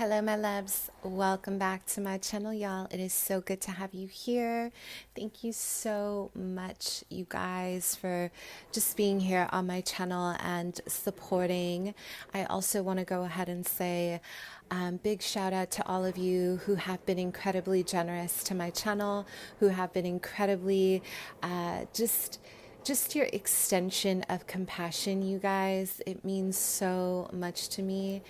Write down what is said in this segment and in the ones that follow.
Hello, my loves. Welcome back to my channel, y'all. It is so good to have you here. Thank you so much, you guys, for just being here on my channel and supporting. I also want to go ahead and say big shout out to all of you who have been incredibly generous to my channel, who have been incredibly just your extension of compassion, you guys. It means so much to me.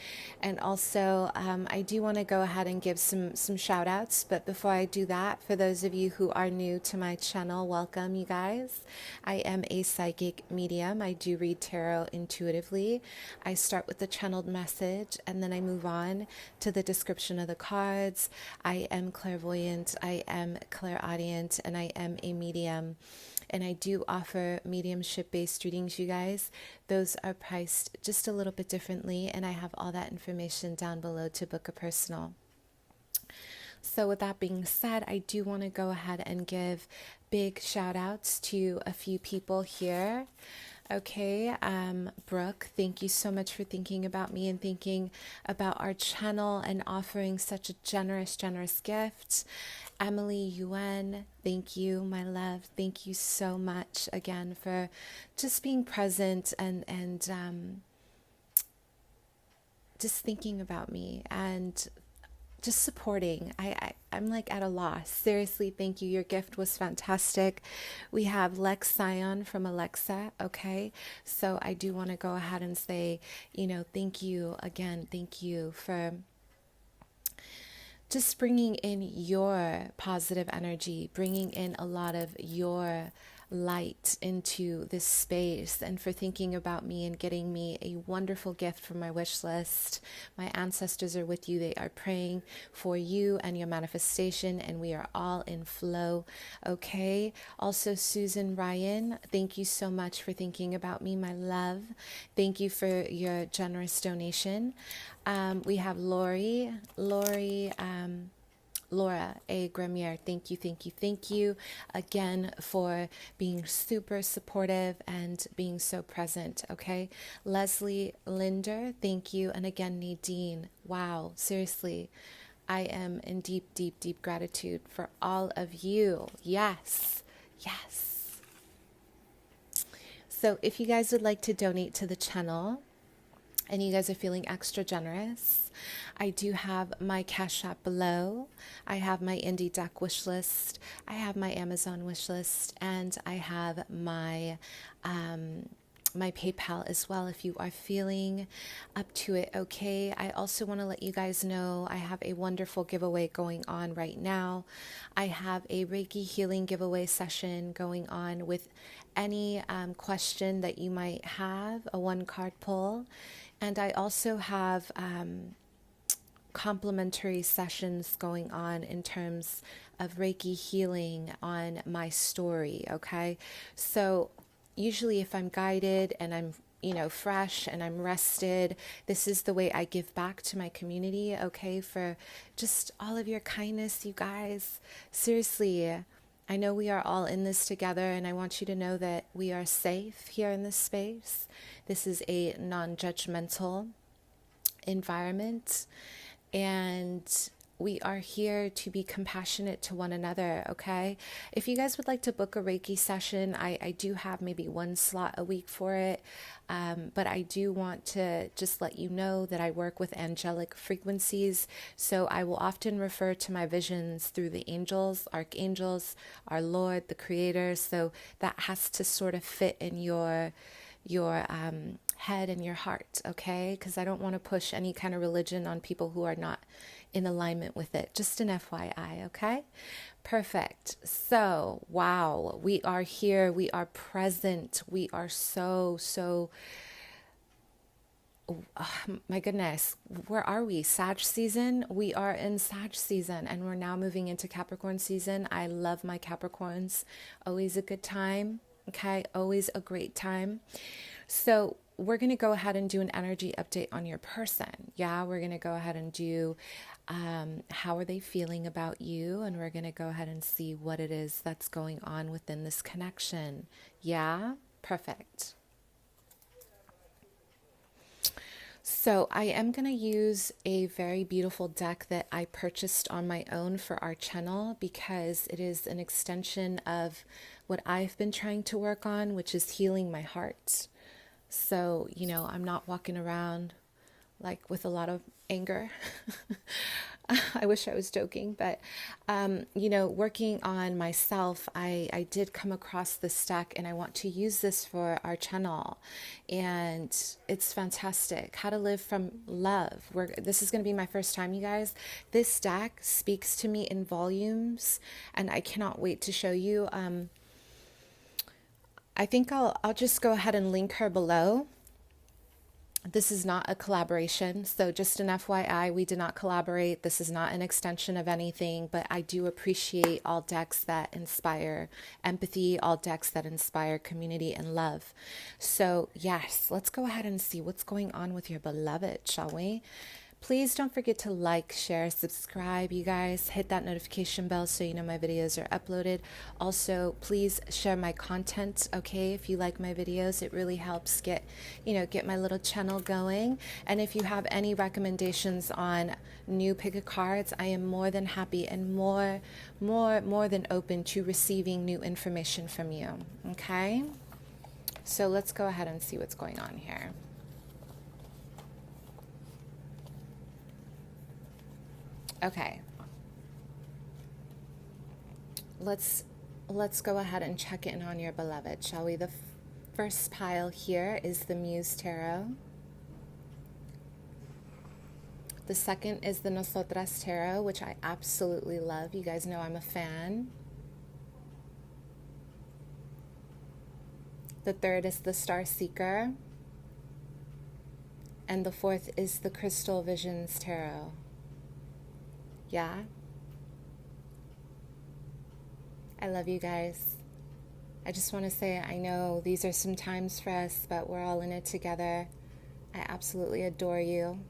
And also, I do want to go ahead and give some shout outs. But before I do that, for those of you who are new to my channel, welcome, you guys. I am a psychic medium. I do read tarot intuitively. I start with the channeled message and then I move on to the description of the cards. I am clairvoyant, I am clairaudient, and I am a medium. And I do offer mediumship based readings, you guys. Those are priced just a little bit differently, and I have all that information down below to book a personal. So with that being said, I do want to go ahead and give big shout outs to a few people here. Okay, Brooke, thank you so much for thinking about me and thinking about our channel and offering such a generous gift. Emily Yuen, thank you, my love. Thank you so much again for just being present and just thinking about me and just supporting. I'm like at a loss. Seriously, thank you. Your gift was fantastic. We have Lex Sion from Alexa. Okay. So I do want to go ahead and say, thank you again. Thank you for just bringing in your positive energy, bringing in a lot of your light into this space, and for thinking about me and getting me a wonderful gift from my wish list. My ancestors are with you. They are praying for you and your manifestation, and we are all in flow. Okay. Also, Susan Ryan, thank you so much for thinking about me, my love. Thank you for your generous donation. We have Laura A. Gremier, thank you again for being super supportive and being so present, okay? Leslie Linder, thank you. And again, Nadine, wow, seriously, I am in deep gratitude for all of you. Yes. So if you guys would like to donate to the channel, and you guys are feeling extra generous, I do have my Cash App below. I have my Indie Deck wish list. I have my Amazon wish list, and I have my my PayPal as well if you are feeling up to it. Okay. I also want to let you guys know I have a wonderful giveaway going on right now. I have a Reiki healing giveaway session going on with any question that you might have, a 1-card pull. And I also have complimentary sessions going on in terms of Reiki healing on my story, okay? So usually if I'm guided and I'm fresh and I'm rested, this is the way I give back to my community, okay? For just all of your kindness, you guys. Seriously, I know we are all in this together, and I want you to know that we are safe here in this space. This is a non-judgmental environment, and we are here to be compassionate to one another, okay? If you guys would like to book a Reiki session, I do have maybe 1 slot a week for it, but I do want to just let you know that I work with angelic frequencies, so I will often refer to my visions through the angels, archangels, our Lord, the Creator, so that has to sort of fit in your head and your heart, okay? Because I don't want to push any kind of religion on people who are not in alignment with it. Just an FYI, okay? Perfect. So, wow, we are here. We are present. We are so, my goodness, where are we? Sag season? We are in Sag season, and we're now moving into Capricorn season. I love my Capricorns. Always a good time, okay? Always a great time. So we're going to go ahead and do an energy update on your person. Yeah, we're going to go ahead and do how are they feeling about you, and we're going to go ahead and see what it is that's going on within this connection. Yeah, perfect. So I am going to use a very beautiful deck that I purchased on my own for our channel because it is an extension of what I've been trying to work on, which is healing my heart. So, I'm not walking around like with a lot of anger. I wish I was joking, but, working on myself, I did come across this deck and I want to use this for our channel. And it's fantastic. How to live from love. This is going to be my first time, you guys. This deck speaks to me in volumes and I cannot wait to show you. I think I'll just go ahead and link her below. This is not a collaboration, so just an FYI, we did not collaborate. This is not an extension of anything, but I do appreciate all decks that inspire empathy, all decks that inspire community and love. So yes, let's go ahead and see what's going on with your beloved, shall we? Please don't forget to like, share, subscribe, you guys. Hit that notification bell so you know my videos are uploaded. Also, please share my content, okay? If you like my videos, it really helps get my little channel going. And if you have any recommendations on new pick a cards, I am more than happy and more than open to receiving new information from you, okay? So let's go ahead and see what's going on here. Okay, let's go ahead and check in on your beloved, shall we? The first pile here is the Muse Tarot. The second is the Nosotras Tarot, which I absolutely love. You guys know I'm a fan. The third is the Star Seeker. And the fourth is the Crystal Visions Tarot. Yeah, I love you guys. I just want to say, I know these are some times for us, but we're all in it together. I absolutely adore you.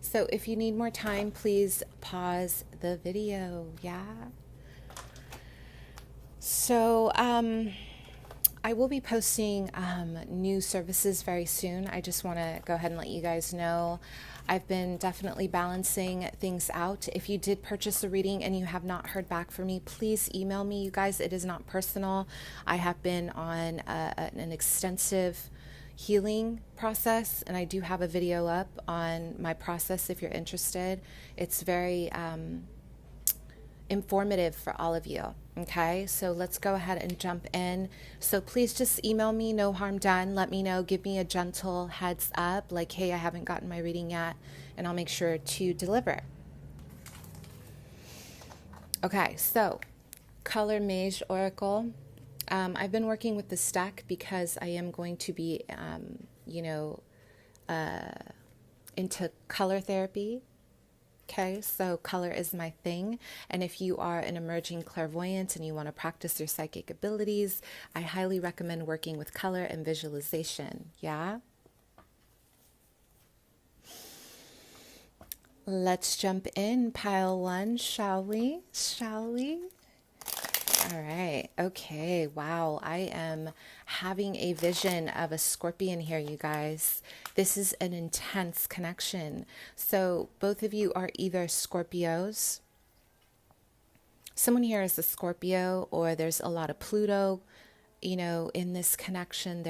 So if you need more time, please pause the video. Yeah. So, I will be posting new services very soon. I just want to go ahead and let you guys know. I've been definitely balancing things out. If you did purchase a reading and you have not heard back from me, please email me, you guys. It is not personal. I have been on an extensive healing process, and I do have a video up on my process if you're interested. It's very informative for all of you. Okay, so let's go ahead and jump in. So please just email me, no harm done. Let me know, give me a gentle heads up, like, hey, I haven't gotten my reading yet, and I'll make sure to deliver. Okay, so Color Mage Oracle. I've been working with this deck because I am going to be, into color therapy. Okay, so color is my thing. And if you are an emerging clairvoyant and you want to practice your psychic abilities, I highly recommend working with color and visualization. Yeah? Let's jump in, pile one, shall we? Shall we? All right. Okay. Wow. I am having a vision of a scorpion here, you guys. This is an intense connection. So both of you are either Scorpios. Someone here is a Scorpio, or there's a lot of Pluto, in this connection.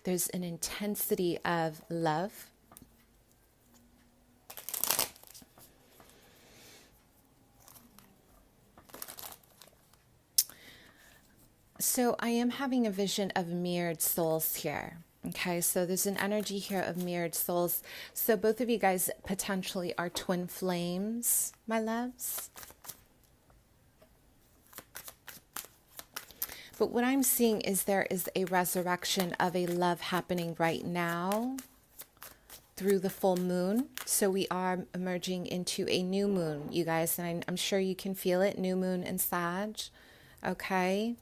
There's an intensity of love. So I am having a vision of mirrored souls here. Okay, so there's an energy here of mirrored souls. So both of you guys potentially are twin flames, my loves. But what I'm seeing is there is a resurrection of a love happening right now through the full moon. So we are emerging into a new moon, you guys, and I'm sure you can feel it. New moon in Sag. Okay.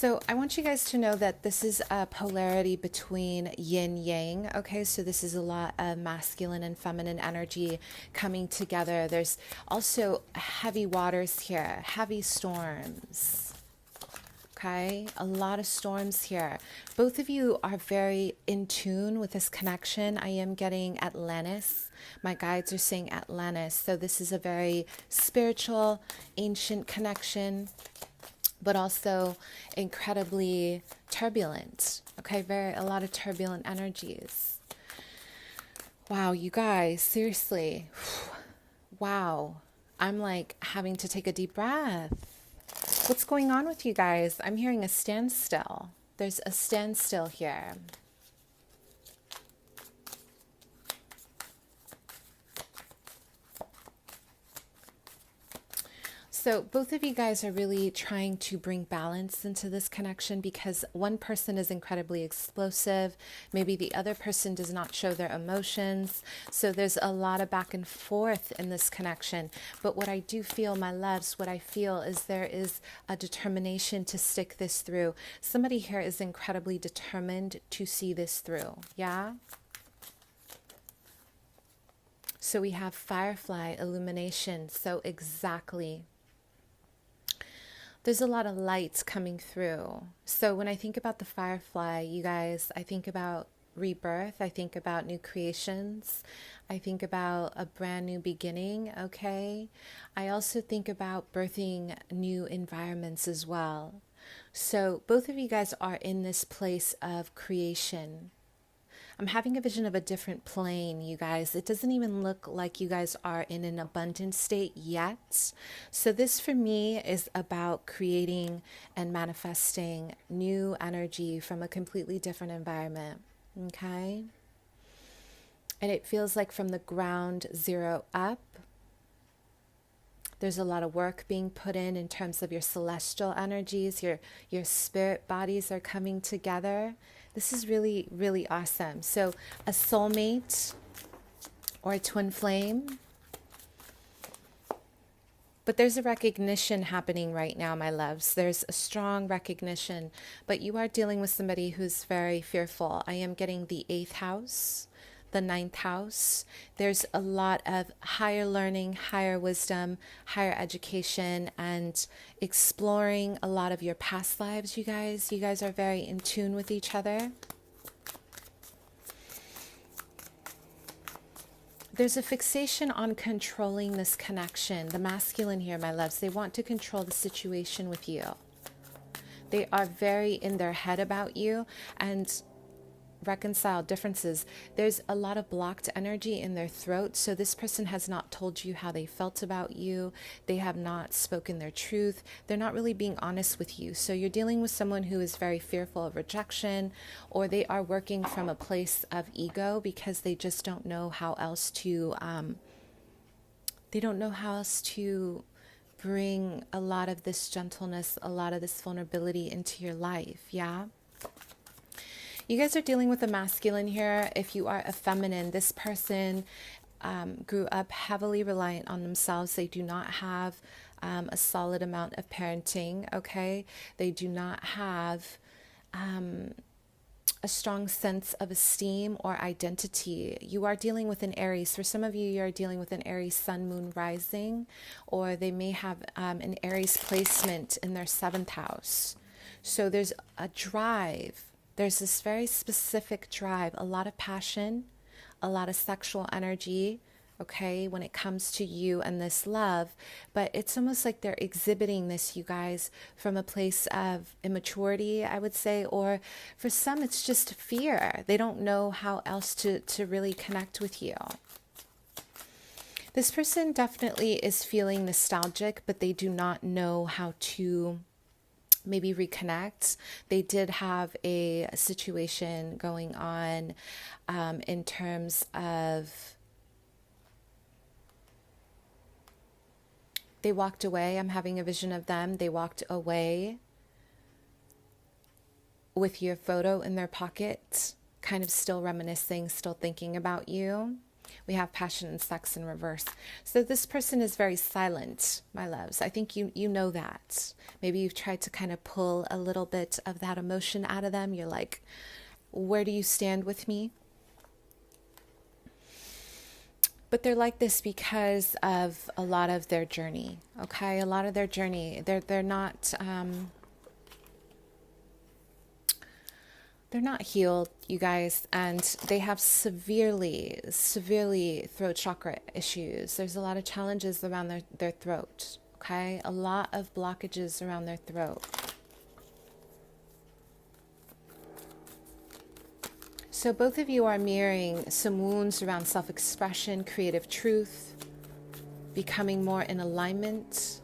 So I want you guys to know that this is a polarity between yin yang. Okay, so this is a lot of masculine and feminine energy coming together. There's also heavy waters here, heavy storms. Okay, a lot of storms here. Both of you are very in tune with this connection. I am getting Atlantis. My guides are saying Atlantis. So this is a very spiritual, ancient connection, but also incredibly turbulent. Okay, a lot of turbulent energies. Wow, you guys, seriously. Wow. I'm like having to take a deep breath. What's going on with you guys? I'm hearing a standstill. There's a standstill here. So both of you guys are really trying to bring balance into this connection because one person is incredibly explosive. Maybe the other person does not show their emotions. So there's a lot of back and forth in this connection. But what I do feel, my loves, what I feel is there is a determination to stick this through. Somebody here is incredibly determined to see this through. Yeah? So we have firefly illumination. So exactly. There's a lot of lights coming through. So when I think about the firefly, you guys, I think about rebirth. I think about new creations. I think about a brand new beginning, okay? I also think about birthing new environments as well. So both of you guys are in this place of creation. I'm having a vision of a different plane, you guys. It doesn't even look like you guys are in an abundant state yet. So this for me is about creating and manifesting new energy from a completely different environment, okay? And it feels like from the ground zero up, there's a lot of work being put in terms of your celestial energies, your spirit bodies are coming together. This is really, really awesome. So a soulmate or a twin flame. But there's a recognition happening right now, my loves. There's a strong recognition. But you are dealing with somebody who's very fearful. I am getting the 8th house, the 9th house. There's a lot of higher learning, higher wisdom, higher education, and exploring a lot of your past lives, you guys. You guys are very in tune with each other. There's a fixation on controlling this connection. The masculine here, my loves, they want to control the situation with you. They are very in their head about you and reconcile differences. There's a lot of blocked energy in their throat. So this person has not told you how they felt about you. They have not spoken their truth. They're not really being honest with you. So you're dealing with someone who is very fearful of rejection, or they are working from a place of ego because they just don't know how else to, bring a lot of this gentleness, a lot of this vulnerability into your life. Yeah. You guys are dealing with a masculine here. If you are a feminine, this person grew up heavily reliant on themselves. They do not have a solid amount of parenting, okay? They do not have a strong sense of esteem or identity. You are dealing with an Aries. For some of you, you are dealing with an Aries sun, moon, rising, or they may have an Aries placement in their 7th house. So there's a drive. There's this very specific drive, a lot of passion, a lot of sexual energy, okay, when it comes to you and this love. But it's almost like they're exhibiting this, you guys, from a place of immaturity, I would say, or for some, it's just fear. They don't know how else to really connect with you. This person definitely is feeling nostalgic, but they do not know how to maybe reconnect. They did have a situation going on in terms of they walked away. I'm having a vision of them. They walked away with your photo in their pocket, kind of still reminiscing, still thinking about you. We have passion and sex in reverse. So this person is very silent, my loves. I think you know that. Maybe you've tried to kind of pull a little bit of that emotion out of them. You're like, where do you stand with me? But they're like this because of a lot of their journey, okay? A lot of their journey. They're not healed, you guys, and they have severely throat chakra issues. There's a lot of challenges around their throat, okay? A lot of blockages around their throat. So both of you are mirroring some wounds around self-expression, creative truth, becoming more in alignment.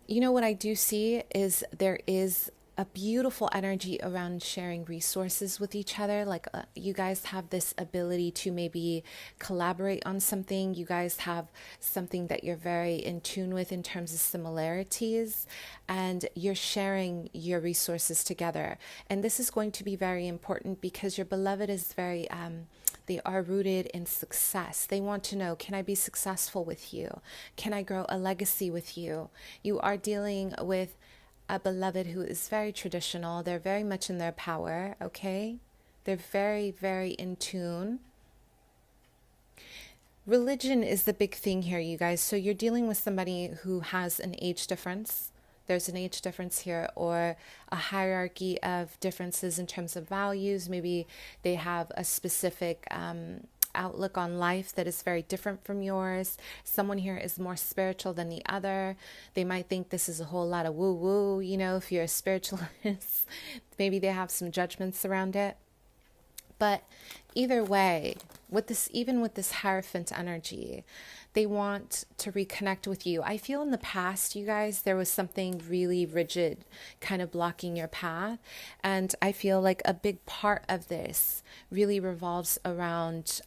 You know what I do see is there is a beautiful energy around sharing resources with each other. Like you guys have this ability to maybe collaborate on something. You guys have something that you're very in tune with in terms of similarities, and you're sharing your resources together. And this is going to be very important because your beloved is very, they are rooted in success. They want to know, can I be successful with you? Can I grow a legacy with you? You are dealing with a beloved who is very traditional. They're very much in their power, okay? They're very, very in tune. Religion is the big thing here, you guys. So you're dealing with somebody who has an age difference. There's an age difference here, or a hierarchy of differences in terms of values. Maybe they have a specific outlook on life that is very different from yours. Someone here is more spiritual than the other. They might think this is a whole lot of woo-woo, you know, if you're a spiritualist. Maybe they have some judgments around it. But either way, with this, even with this Hierophant energy, they want to reconnect with you. I feel in the past, you guys, there was something really rigid kind of blocking your path. And I feel like a big part of this really revolves around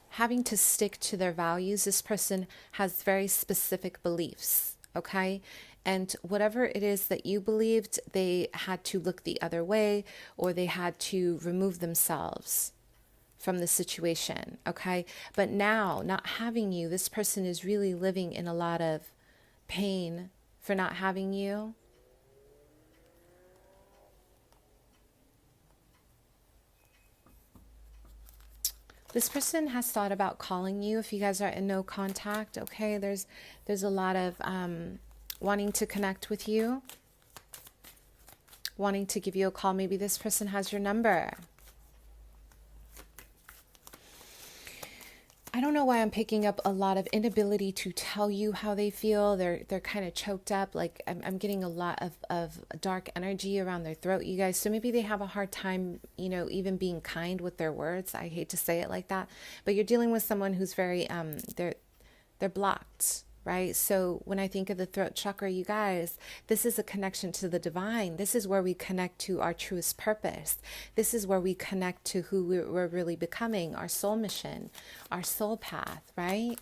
having to stick to their values. This person has very specific beliefs, okay? And whatever it is that you believed, they had to look the other way, or they had to remove themselves from the situation, okay? But now, not having you, this person is really living in a lot of pain for not having you. This person has thought about calling you if you guys are in no contact, okay? There's a lot of wanting to connect with you, wanting to give you a call. Maybe this person has your number. I don't know why I'm picking up a lot of inability to tell you how they feel. They're kind of choked up. Like I'm getting a lot of dark energy around their throat, you guys. So maybe they have a hard time, you know, even being kind with their words. I hate to say it like that, but you're dealing with someone who's very they're blocked. Right? So when I think of the throat chakra, you guys, this is a connection to the divine. This is where we connect to our truest purpose. This is where we connect to who we're really becoming, our soul mission, our soul path, right?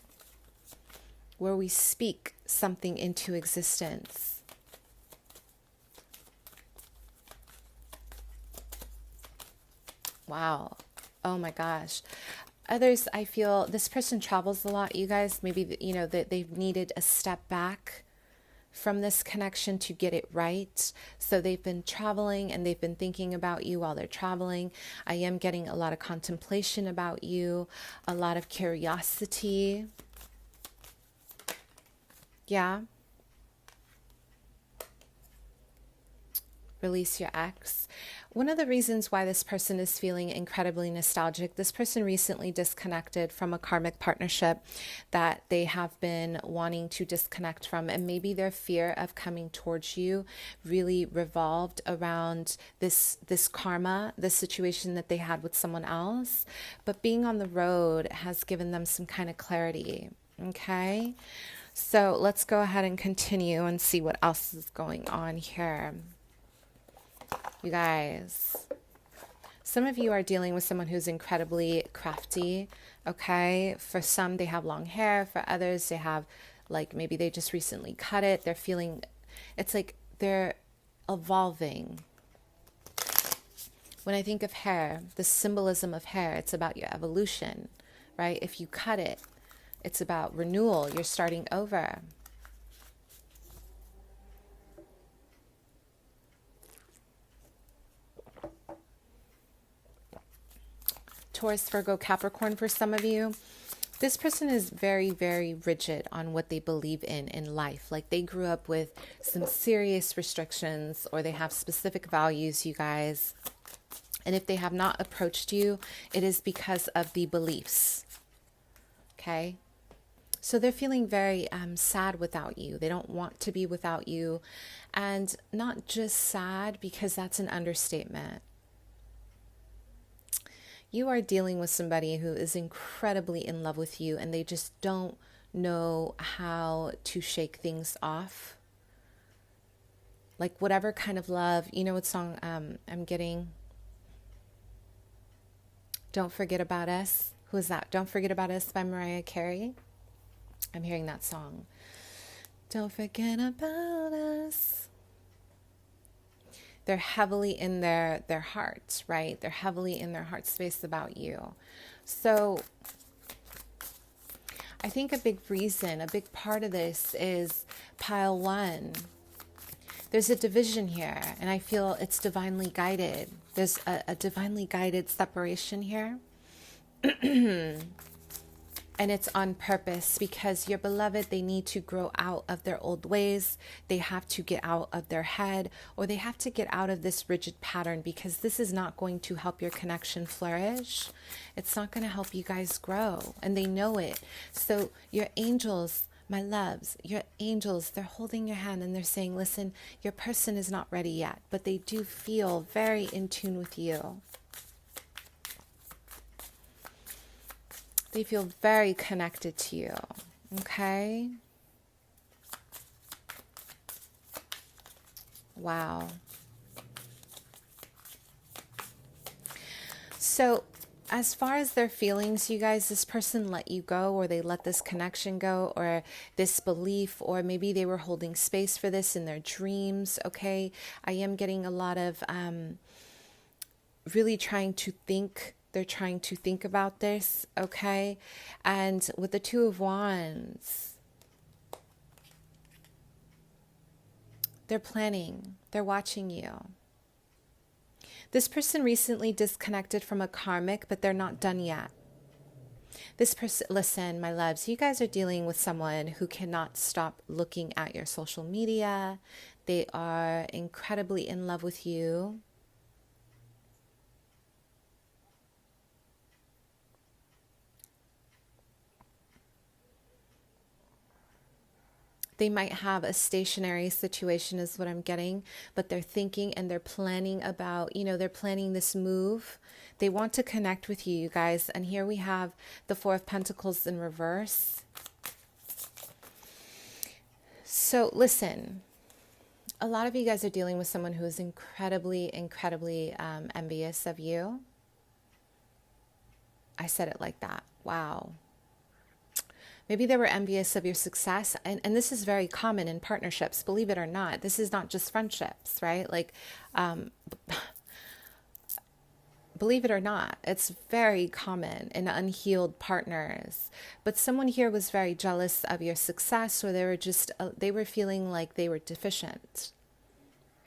Where we speak something into existence. Wow. Oh my gosh. Others, I feel this person travels a lot, you guys. Maybe, you know, that they've needed a step back from this connection to get it right. So they've been traveling and they've been thinking about you while they're traveling. I am getting a lot of contemplation about you, a lot of curiosity. Yeah. Release your ex. One of the reasons why this person is feeling incredibly nostalgic, this person recently disconnected from a karmic partnership that they have been wanting to disconnect from, and maybe their fear of coming towards you really revolved around this karma, this situation that they had with someone else. But being on the road has given them some kind of clarity, okay? So let's go ahead and continue and see what else is going on here. You guys, some of you are dealing with someone who's incredibly crafty, okay? For some, they have long hair. For others, they have, like, maybe they just recently cut it. They're feeling, it's like they're evolving. When I think of hair, the symbolism of hair, it's about your evolution, right? If you cut it, it's about renewal. You're starting over. Taurus, Virgo, Capricorn for some of you. This person is very, very rigid on what they believe in life. Like they grew up with some serious restrictions, or they have specific values, you guys. And if they have not approached you, it is because of the beliefs. Okay? So they're feeling very sad without you. They don't want to be without you. And not just sad, because that's an understatement. You are dealing with somebody who is incredibly in love with you, and they just don't know how to shake things off. Like whatever kind of love, you know what song I'm getting? Don't Forget About Us. Who is that? Don't Forget About Us by Mariah Carey. I'm hearing that song. Don't forget about us. They're heavily in their hearts, right? They're heavily in their heart space about you. So I think a big reason, a big part of this is pile one. There's a division here, and I feel it's divinely guided. There's a divinely guided separation here. And it's on purpose, because your beloved, they need to grow out of their old ways. They have to get out of their head, or they have to get out of this rigid pattern, because this is not going to help your connection flourish. It's not going to help you guys grow, and they know it. So your angels, my loves, your angels, they're holding your hand and they're saying, listen, your person is not ready yet, but they do feel very in tune with you. They feel very connected to you, okay? Wow. So as far as their feelings, you guys, this person let you go, or they let this connection go, or this belief, or maybe they were holding space for this in their dreams, okay? I am getting a lot of really trying to think. They're trying to think about this, okay? And with the Two of Wands, they're planning. They're watching you. This person recently disconnected from a karmic, but they're not done yet. This person, listen, my loves, you guys are dealing with someone who cannot stop looking at your social media. They are incredibly in love with you. They might have a stationary situation is what I'm getting, but they're thinking and they're planning about, you know, they're planning this move. They want to connect with you, you guys. And here we have the Four of Pentacles in reverse. So listen, a lot of you guys are dealing with someone who is incredibly envious of you. I said it like that. Wow. Maybe they were envious of your success. And this is very common in partnerships, believe it or not. This is not just friendships, right? Like, believe it or not, it's very common in unhealed partners. But someone here was very jealous of your success, or they were just, they were feeling like they were deficient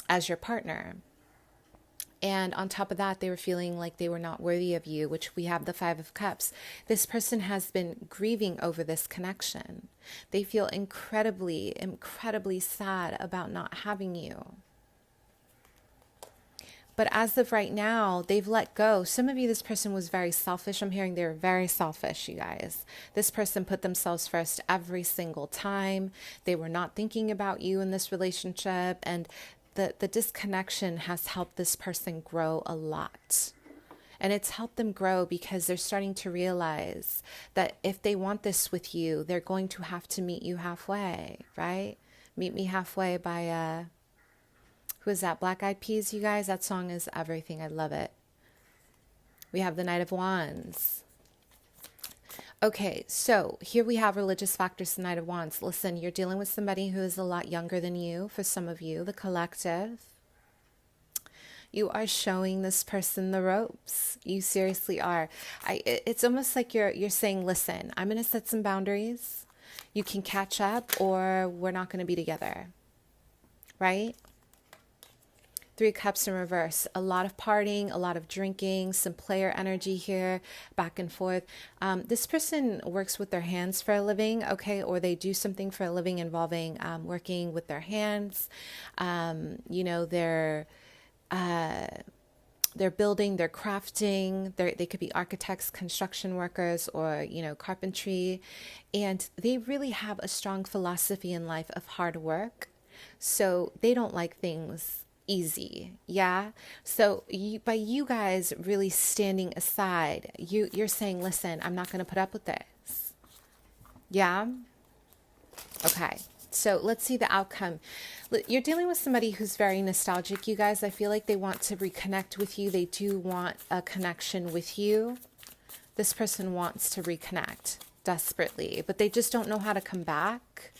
as your partner. And on top of that, they were feeling like they were not worthy of you, which we have the Five of Cups. This person has been grieving over this connection. They feel incredibly sad about not having you. But as of right now, they've let go. Some of you, this person was very selfish. I'm hearing they were very selfish, you guys. This person put themselves first every single time. They were not thinking about you in this relationship. And the disconnection has helped this person grow a lot. And it's helped them grow because they're starting to realize that if they want this with you, they're going to have to meet you halfway, right? Meet Me Halfway by, who is that? Black Eyed Peas, you guys? That song is everything. I love it. We have the Knight of Wands. Okay, so here we have religious factors, the Knight of Wands. Listen, you're dealing with somebody who is a lot younger than you, for some of you, the collective. You are showing this person the ropes. You seriously are. It's almost like you're saying, listen, I'm going to set some boundaries. You can catch up or we're not going to be together. Right? Three Cups in reverse. A lot of partying, a lot of drinking, some player energy here, back and forth. This person works with their hands for a living, okay, or they do something for a living involving working with their hands. You know, they're building, they're crafting, they could be architects, construction workers, or, you know, carpentry. And they really have a strong philosophy in life of hard work. So they don't like things easy. Yeah. So by you guys really standing aside, you're saying, listen, I'm not going to put up with this. Yeah. Okay. So let's see the outcome. You're dealing with somebody who's very nostalgic, you guys. I feel like they want to reconnect with you. They do want a connection with you. This person wants to reconnect desperately, but they just don't know how to come back.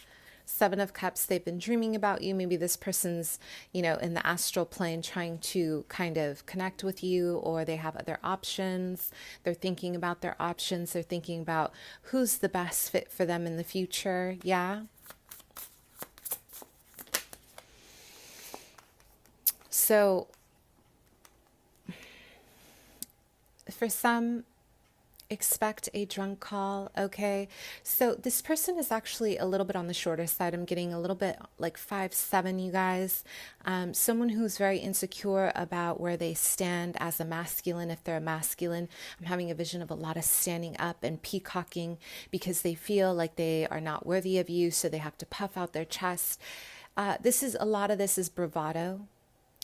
Seven of Cups, they've been dreaming about you. Maybe this person's, you know, in the astral plane trying to kind of connect with you, or they have other options. They're thinking about their options. They're thinking about who's the best fit for them in the future. Yeah. So for some, expect a drunk call. Okay. So this person is actually a little bit on the shorter side. I'm getting a little bit like 5'7", you guys. Someone who's very insecure about where they stand as a masculine. If they're a masculine, I'm having a vision of a lot of standing up and peacocking because they feel like they are not worthy of you. So they have to puff out their chest. A lot of this is bravado.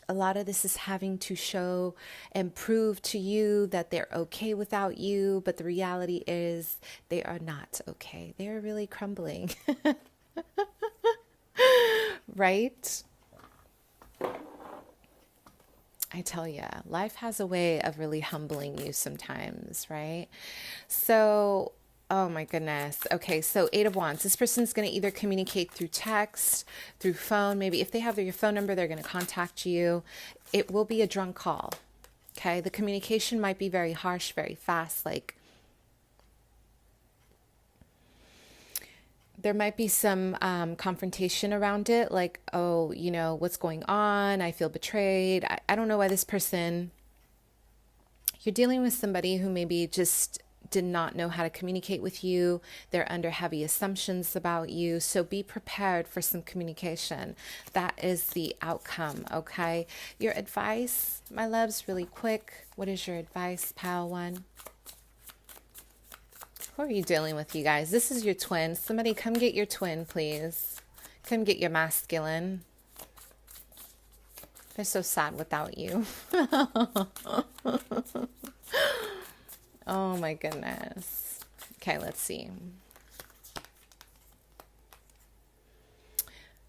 A lot of this is having to show and prove to you that they're okay without you. But the reality is they are not okay. They are really crumbling. Right? I tell you, life has a way of really humbling you sometimes, right? So, oh my goodness. Okay, so Eight of Wands. This person's going to either communicate through text, through phone. Maybe if they have your phone number, they're going to contact you. It will be a drunk call. Okay, the communication might be very harsh, very fast. Like there might be some confrontation around it. Like, oh, you know, what's going on? I feel betrayed. I don't know why this person... You're dealing with somebody who maybe just did not know how to communicate with you. They're under heavy assumptions about you. So be prepared for some communication. That is the outcome, okay? Your advice, my loves, really quick. What is your advice, pile one? Who are you dealing with, you guys? This is your twin. Somebody come get your twin, please. Come get your masculine. They're so sad without you. Oh my goodness. Okay, let's see.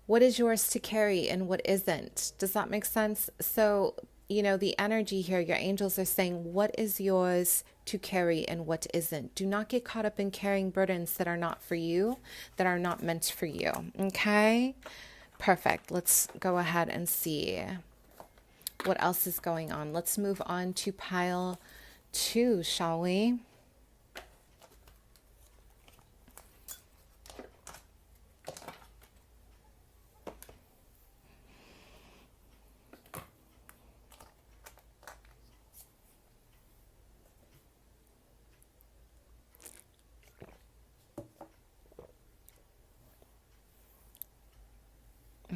What is yours to carry and what isn't? Does that make sense? So, you know, the energy here, your angels are saying, what is yours to carry and what isn't? Do not get caught up in carrying burdens that are not for you, that are not meant for you. Okay? Perfect. Let's go ahead and see what else is going on. Let's move on to pile 2, shall we?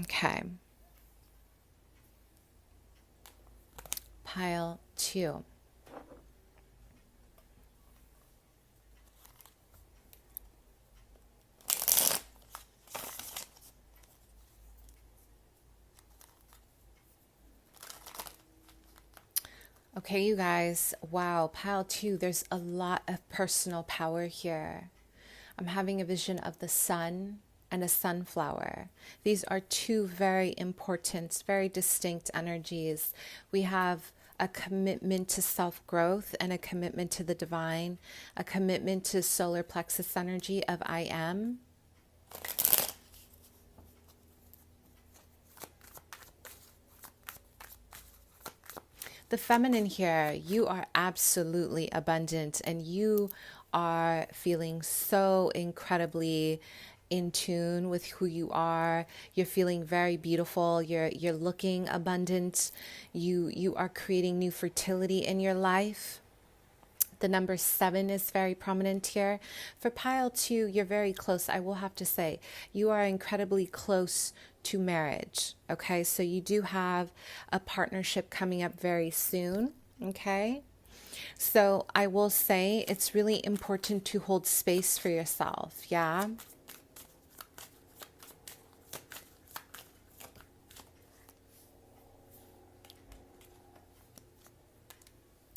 Okay. Pile 2. Okay, you guys, wow, pile 2, there's a lot of personal power here. I'm having a vision of the sun and a sunflower. These are two very important, very distinct energies. We have a commitment to self-growth and a commitment to the divine, a commitment to solar plexus energy of I am. The feminine here, you are absolutely abundant and you are feeling so incredibly in tune with who you are. You're feeling very beautiful. You're looking abundant. You are creating new fertility in your life. The number 7 is very prominent here. For pile 2, you're very close. I will have to say, you are incredibly close to marriage. Okay, so you do have a partnership coming up very soon. Okay, so I will say it's really important to hold space for yourself. Yeah.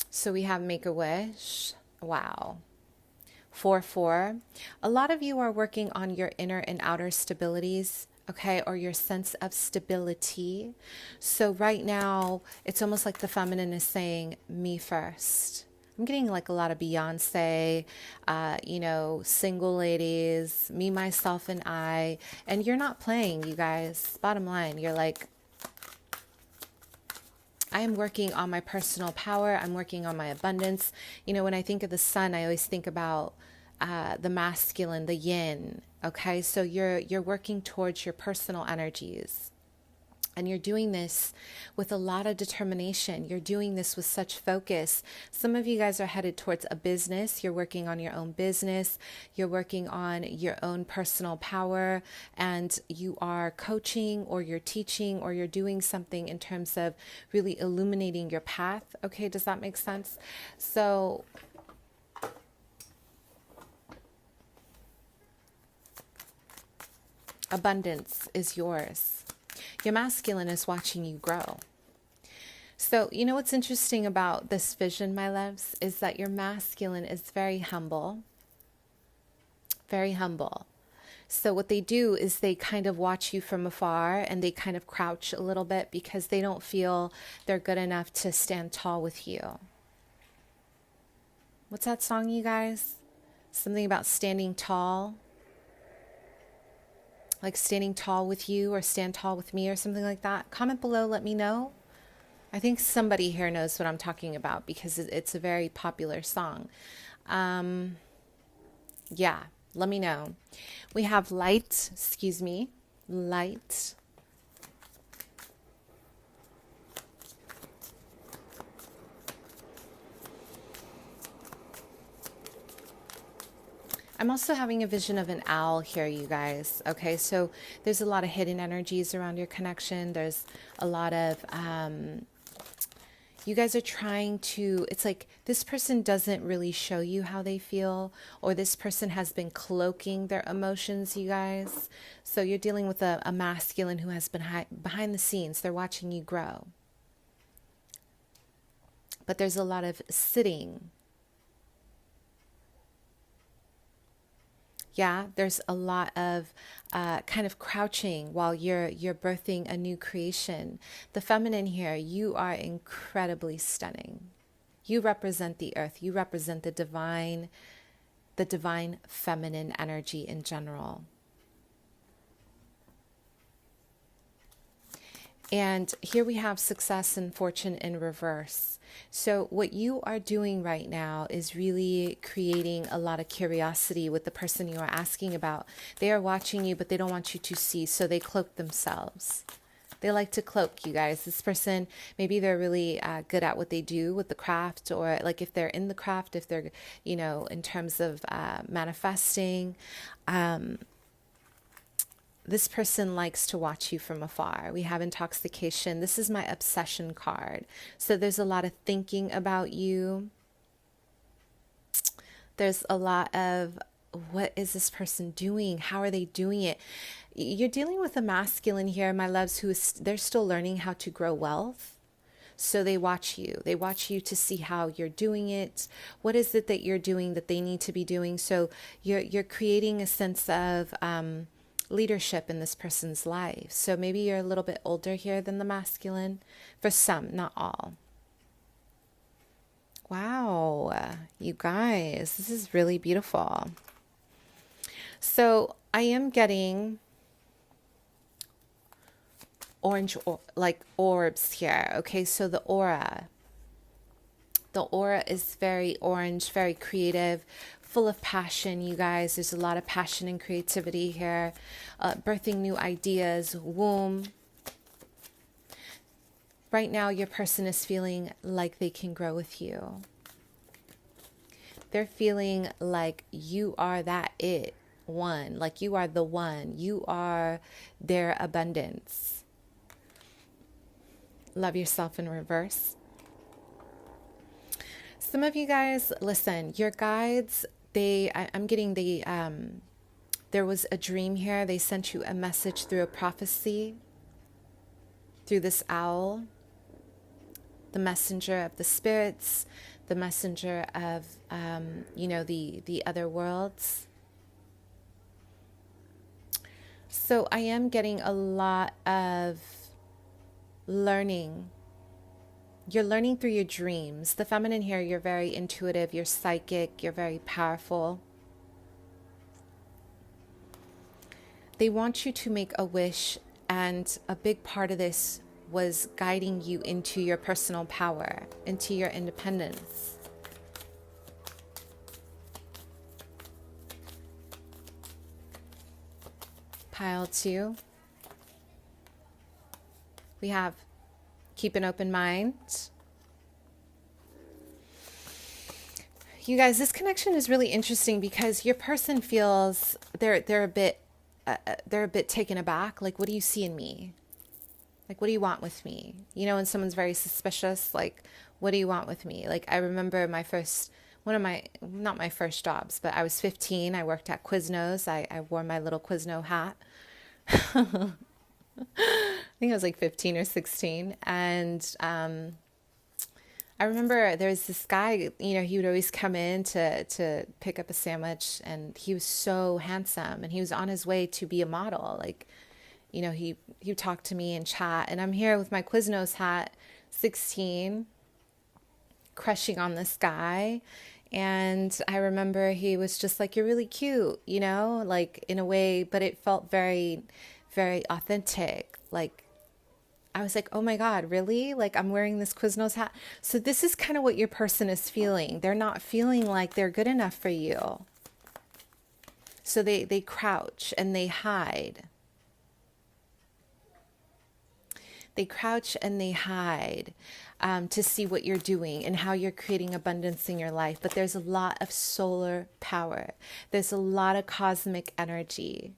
So we have Make a Wish. Wow. 4-4. A lot of you are working on your inner and outer stabilities, okay, or your sense of stability. So right now, it's almost like the feminine is saying, me first. I'm getting like a lot of Beyonce, single ladies, me, myself, and I. And you're not playing, you guys. Bottom line, you're like, I am working on my personal power. I'm working on my abundance. You know, when I think of the sun, I always think about the masculine, the yin. Okay, so you're working towards your personal energies. And you're doing this with a lot of determination. You're doing this with such focus. Some of you guys are headed towards a business. You're working on your own business. You're working on your own personal power. And you are coaching or you're teaching or you're doing something in terms of really illuminating your path. Okay, does that make sense? So abundance is yours. Your masculine is watching you grow. So, you know what's interesting about this vision, my loves, is that your masculine is very humble. Very humble. So what they do is they kind of watch you from afar and they kind of crouch a little bit because they don't feel they're good enough to stand tall with you. What's that song, you guys? Something about standing tall. Like standing tall with you or stand tall with me or something like that. Comment below, let me know. I think somebody here knows what I'm talking about because it's a very popular song. Yeah, let me know. We have light, light. I'm also having a vision of an owl here, you guys. Okay, so there's a lot of hidden energies around your connection. There's a lot of, you guys are trying to, it's like this person doesn't really show you how they feel, or this person has been cloaking their emotions, you guys. So you're dealing with a masculine who has been behind the scenes. They're watching you grow. But there's a lot of sitting. Yeah, there's a lot of kind of crouching while you're birthing a new creation. The feminine here, you are incredibly stunning. You represent the earth. You represent the divine feminine energy in general. And here we have success and fortune in reverse. So what you are doing right now is really creating a lot of curiosity with the person you are asking about. They are watching you, but they don't want you to see, so they cloak themselves. They like to cloak, you guys. This person, maybe they're really good at what they do with the craft, or like if they're in the craft, if they're, in terms of manifesting, this person likes to watch you from afar. We have intoxication. This is my obsession card. So there's a lot of thinking about you. There's a lot of, what is this person doing? How are they doing it? You're dealing with a masculine here, my loves, they're still learning how to grow wealth. So they watch you. They watch you to see how you're doing it. What is it that you're doing that they need to be doing? So you're creating a sense of leadership in this person's life. So maybe you're a little bit older here than the masculine. For some, not all. Wow, you guys, this is really beautiful. So I am getting orange like orbs here. Okay, so the aura. The aura is very orange, very creative, full of passion, you guys. There's a lot of passion and creativity here. Birthing new ideas, womb. Right now, your person is feeling like they can grow with you. They're feeling like you are that it one, like you are the one. You are their abundance. Love yourself in reverse. Some of you guys, listen, your guides, I'm getting there was a dream here. They sent you a message through a prophecy, through this owl, the messenger of the spirits, the messenger of, the other worlds. So I am getting a lot of learning. You're learning through your dreams. The feminine here, you're very intuitive, you're psychic, you're very powerful. They want you to make a wish, and a big part of this was guiding you into your personal power, into your independence. Pile 2. We have keep an open mind. You guys, this connection is really interesting because your person feels they're a bit taken aback. Like, what do you see in me? Like, what do you want with me? You know, when someone's very suspicious, like, what do you want with me? Like, I remember not my first jobs, but I was 15. I worked at Quiznos. I wore my little Quizno hat. I think I was like 15 or 16. And I remember there was this guy, he would always come in to pick up a sandwich, and he was so handsome, and he was on his way to be a model. Like, he would talk to me and chat, and I'm here with my Quiznos hat, 16, crushing on this guy. And I remember he was just like, you're really cute, like in a way, but it felt very, very authentic. Like, I was like, oh my God, really? Like, I'm wearing this Quiznos hat. So this is kind of what your person is feeling. They're not feeling like they're good enough for you. So they crouch and they hide. They crouch and they hide to see what you're doing and how you're creating abundance in your life. But there's a lot of solar power. There's a lot of cosmic energy.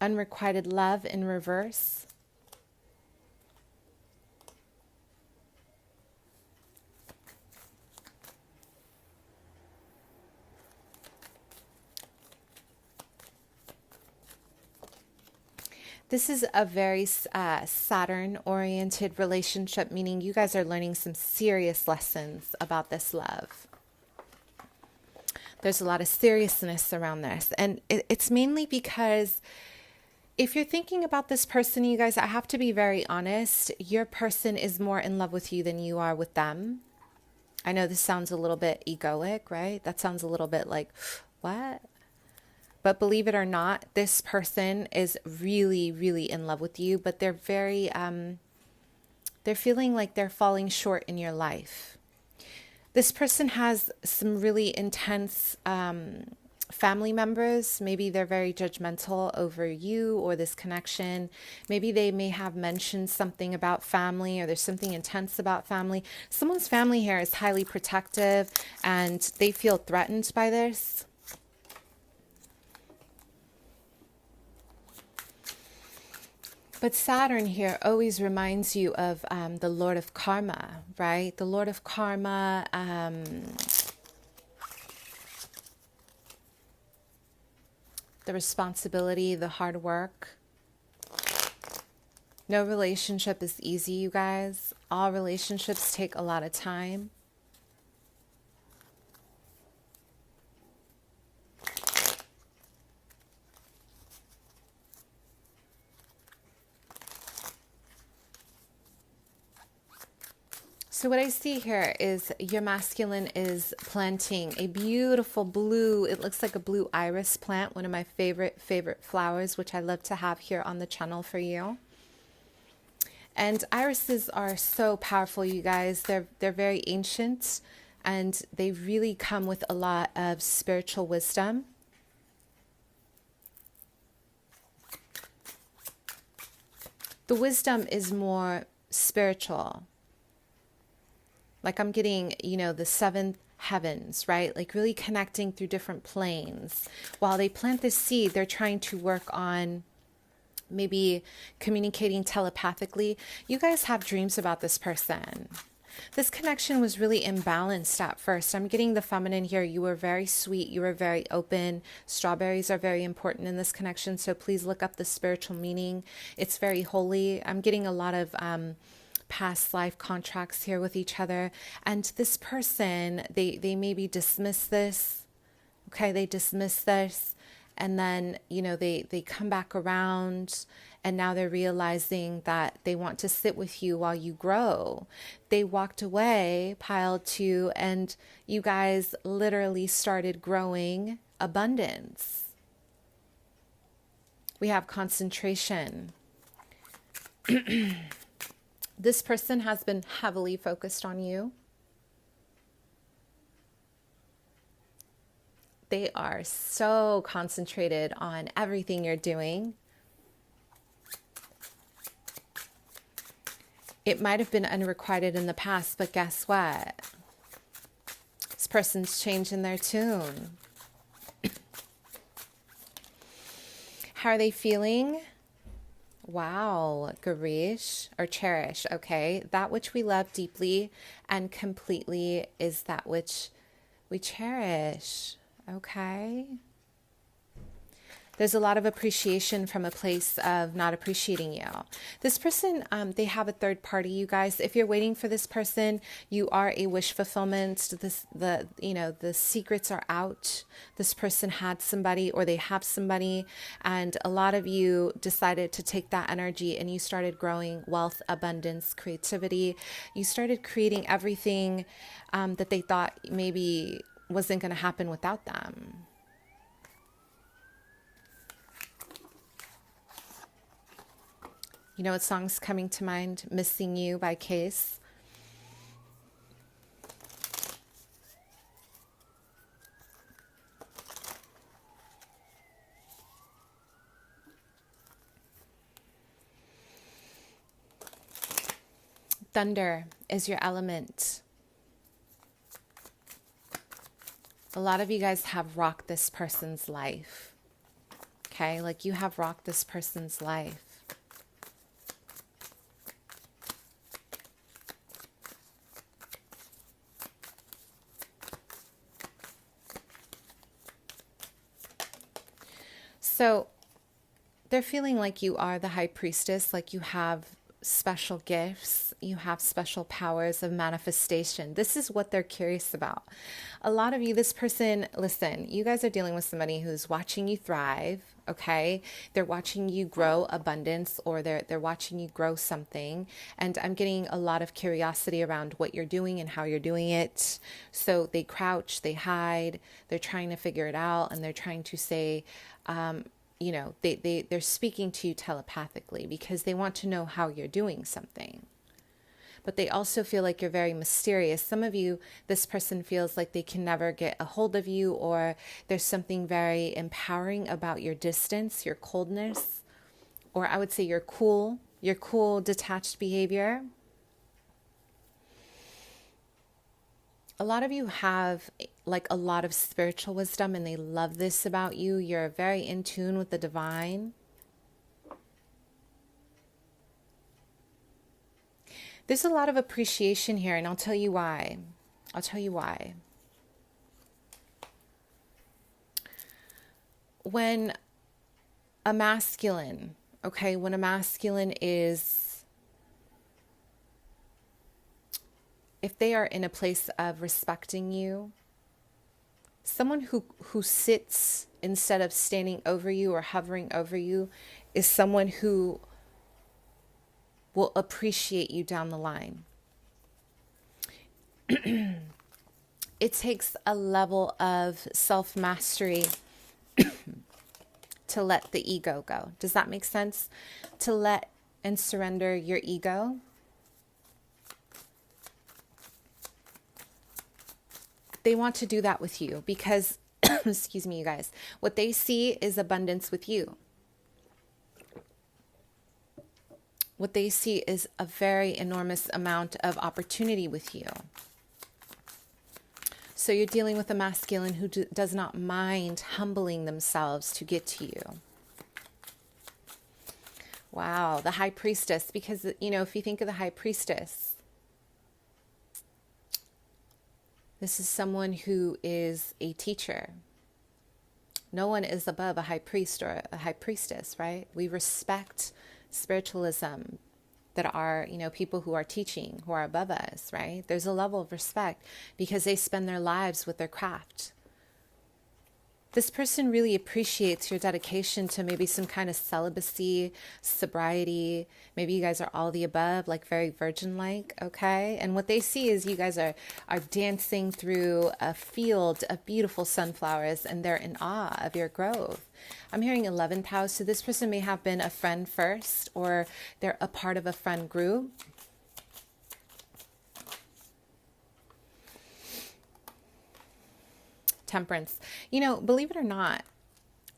Unrequited love in reverse. This is a very Saturn-oriented relationship, meaning you guys are learning some serious lessons about this love. There's a lot of seriousness around this. And it's mainly because if you're thinking about this person, you guys, I have to be very honest. Your person is more in love with you than you are with them. I know this sounds a little bit egoic, right? That sounds a little bit like, what? But believe it or not, this person is really, really in love with you, but they're very, they're feeling like they're falling short in your life. This person has some really intense family members. Maybe they're very judgmental over you or this connection. Maybe they may have mentioned something about family, or there's something intense about family. Someone's family here is highly protective and they feel threatened by this. But Saturn here always reminds you of the Lord of Karma, right? The Lord of Karma, the responsibility, the hard work. No relationship is easy, you guys. All relationships take a lot of time. So what I see here is your masculine is planting a beautiful blue, it looks like a blue iris plant, one of my favorite flowers, which I love to have here on the channel for you. And irises are so powerful, you guys. They're very ancient, and they really come with a lot of spiritual wisdom. The wisdom is more spiritual. Like I'm getting, the seventh heavens, right? Like really connecting through different planes. While they plant this seed, they're trying to work on maybe communicating telepathically. You guys have dreams about this person. This connection was really imbalanced at first. I'm getting the feminine here. You were very sweet. You were very open. Strawberries are very important in this connection. So please look up the spiritual meaning. It's very holy. I'm getting a lot of past life contracts here with each other. And this person, they maybe dismiss this. Okay, they dismiss this. And then, they come back around, and now they're realizing that they want to sit with you while you grow. They walked away, pile 2, and you guys literally started growing abundance. We have concentration. This person has been heavily focused on you. They are so concentrated on everything you're doing. It might have been unrequited in the past, but guess what? This person's changing their tune. How are they feeling? Wow, Garish or cherish. Okay, that which we love deeply and completely is that which we cherish. Okay. There's a lot of appreciation from a place of not appreciating you. This person, they have a third party, you guys. If you're waiting for this person, you are a wish fulfillment. The secrets are out. This person had somebody, or they have somebody, and a lot of you decided to take that energy and you started growing wealth, abundance, creativity. You started creating everything that they thought maybe wasn't going to happen without them. You know what song's coming to mind? Missing You by Case. Thunder is your element. A lot of you guys have rocked this person's life. Okay, like you have rocked this person's life. So they're feeling like you are the high priestess, like you have special gifts, you have special powers of manifestation. This is what they're curious about. A lot of you, this person, listen, you guys are dealing with somebody who's watching you thrive, okay? They're watching you grow abundance, or they're watching you grow something. And I'm getting a lot of curiosity around what you're doing and how you're doing it. So they crouch, they hide, they're trying to figure it out, and they're trying to say, they're speaking to you telepathically because they want to know how you're doing something. But they also feel like you're very mysterious. Some of you, this person feels like they can never get a hold of you, or there's something very empowering about your distance, your coldness, or I would say your cool, detached behavior. A lot of you have like a lot of spiritual wisdom, and they love this about you. You're very in tune with the divine. There's a lot of appreciation here, and I'll tell you why. When a masculine is, if they are in a place of respecting you, someone who sits instead of standing over you or hovering over you is someone who will appreciate you down the line. It takes a level of self-mastery to let the ego go. Does that make sense? To let and surrender your ego. They want to do that with you because, excuse me, you guys, what they see is abundance with you. What they see is a very enormous amount of opportunity with you. So you're dealing with a masculine who does not mind humbling themselves to get to you. Wow, the high priestess, because, you know, if you think of the high priestess, this is someone who is a teacher. No one is above a high priest or a high priestess, right? We respect spiritualism that are, you know, people who are teaching, who are above us, right? There's a level of respect because they spend their lives with their craft. This person really appreciates your dedication to maybe some kind of celibacy, sobriety. Maybe you guys are all the above, like very virgin-like, okay? And what they see is you guys are dancing through a field of beautiful sunflowers, and they're in awe of your growth. I'm hearing 11th house, so this person may have been a friend first, or they're a part of a friend group. Temperance. You know, believe it or not,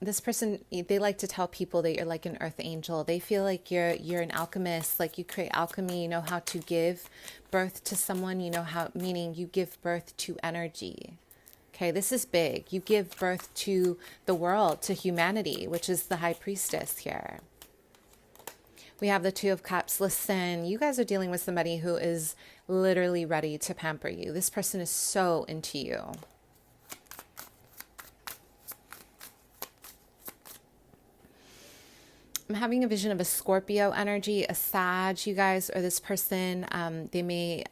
this person, they like to tell people that you're like an earth angel. They feel like you're an alchemist, like you create alchemy, you know how to give birth to someone, you know how, meaning you give birth to energy. Okay, this is big. You give birth to the world, to humanity, which is the high priestess here. We have the Two of Cups. Listen, you guys are dealing with somebody who is literally ready to pamper you. This person is so into you. I'm having a vision of a Scorpio energy, a Sag, you guys, or this person. They may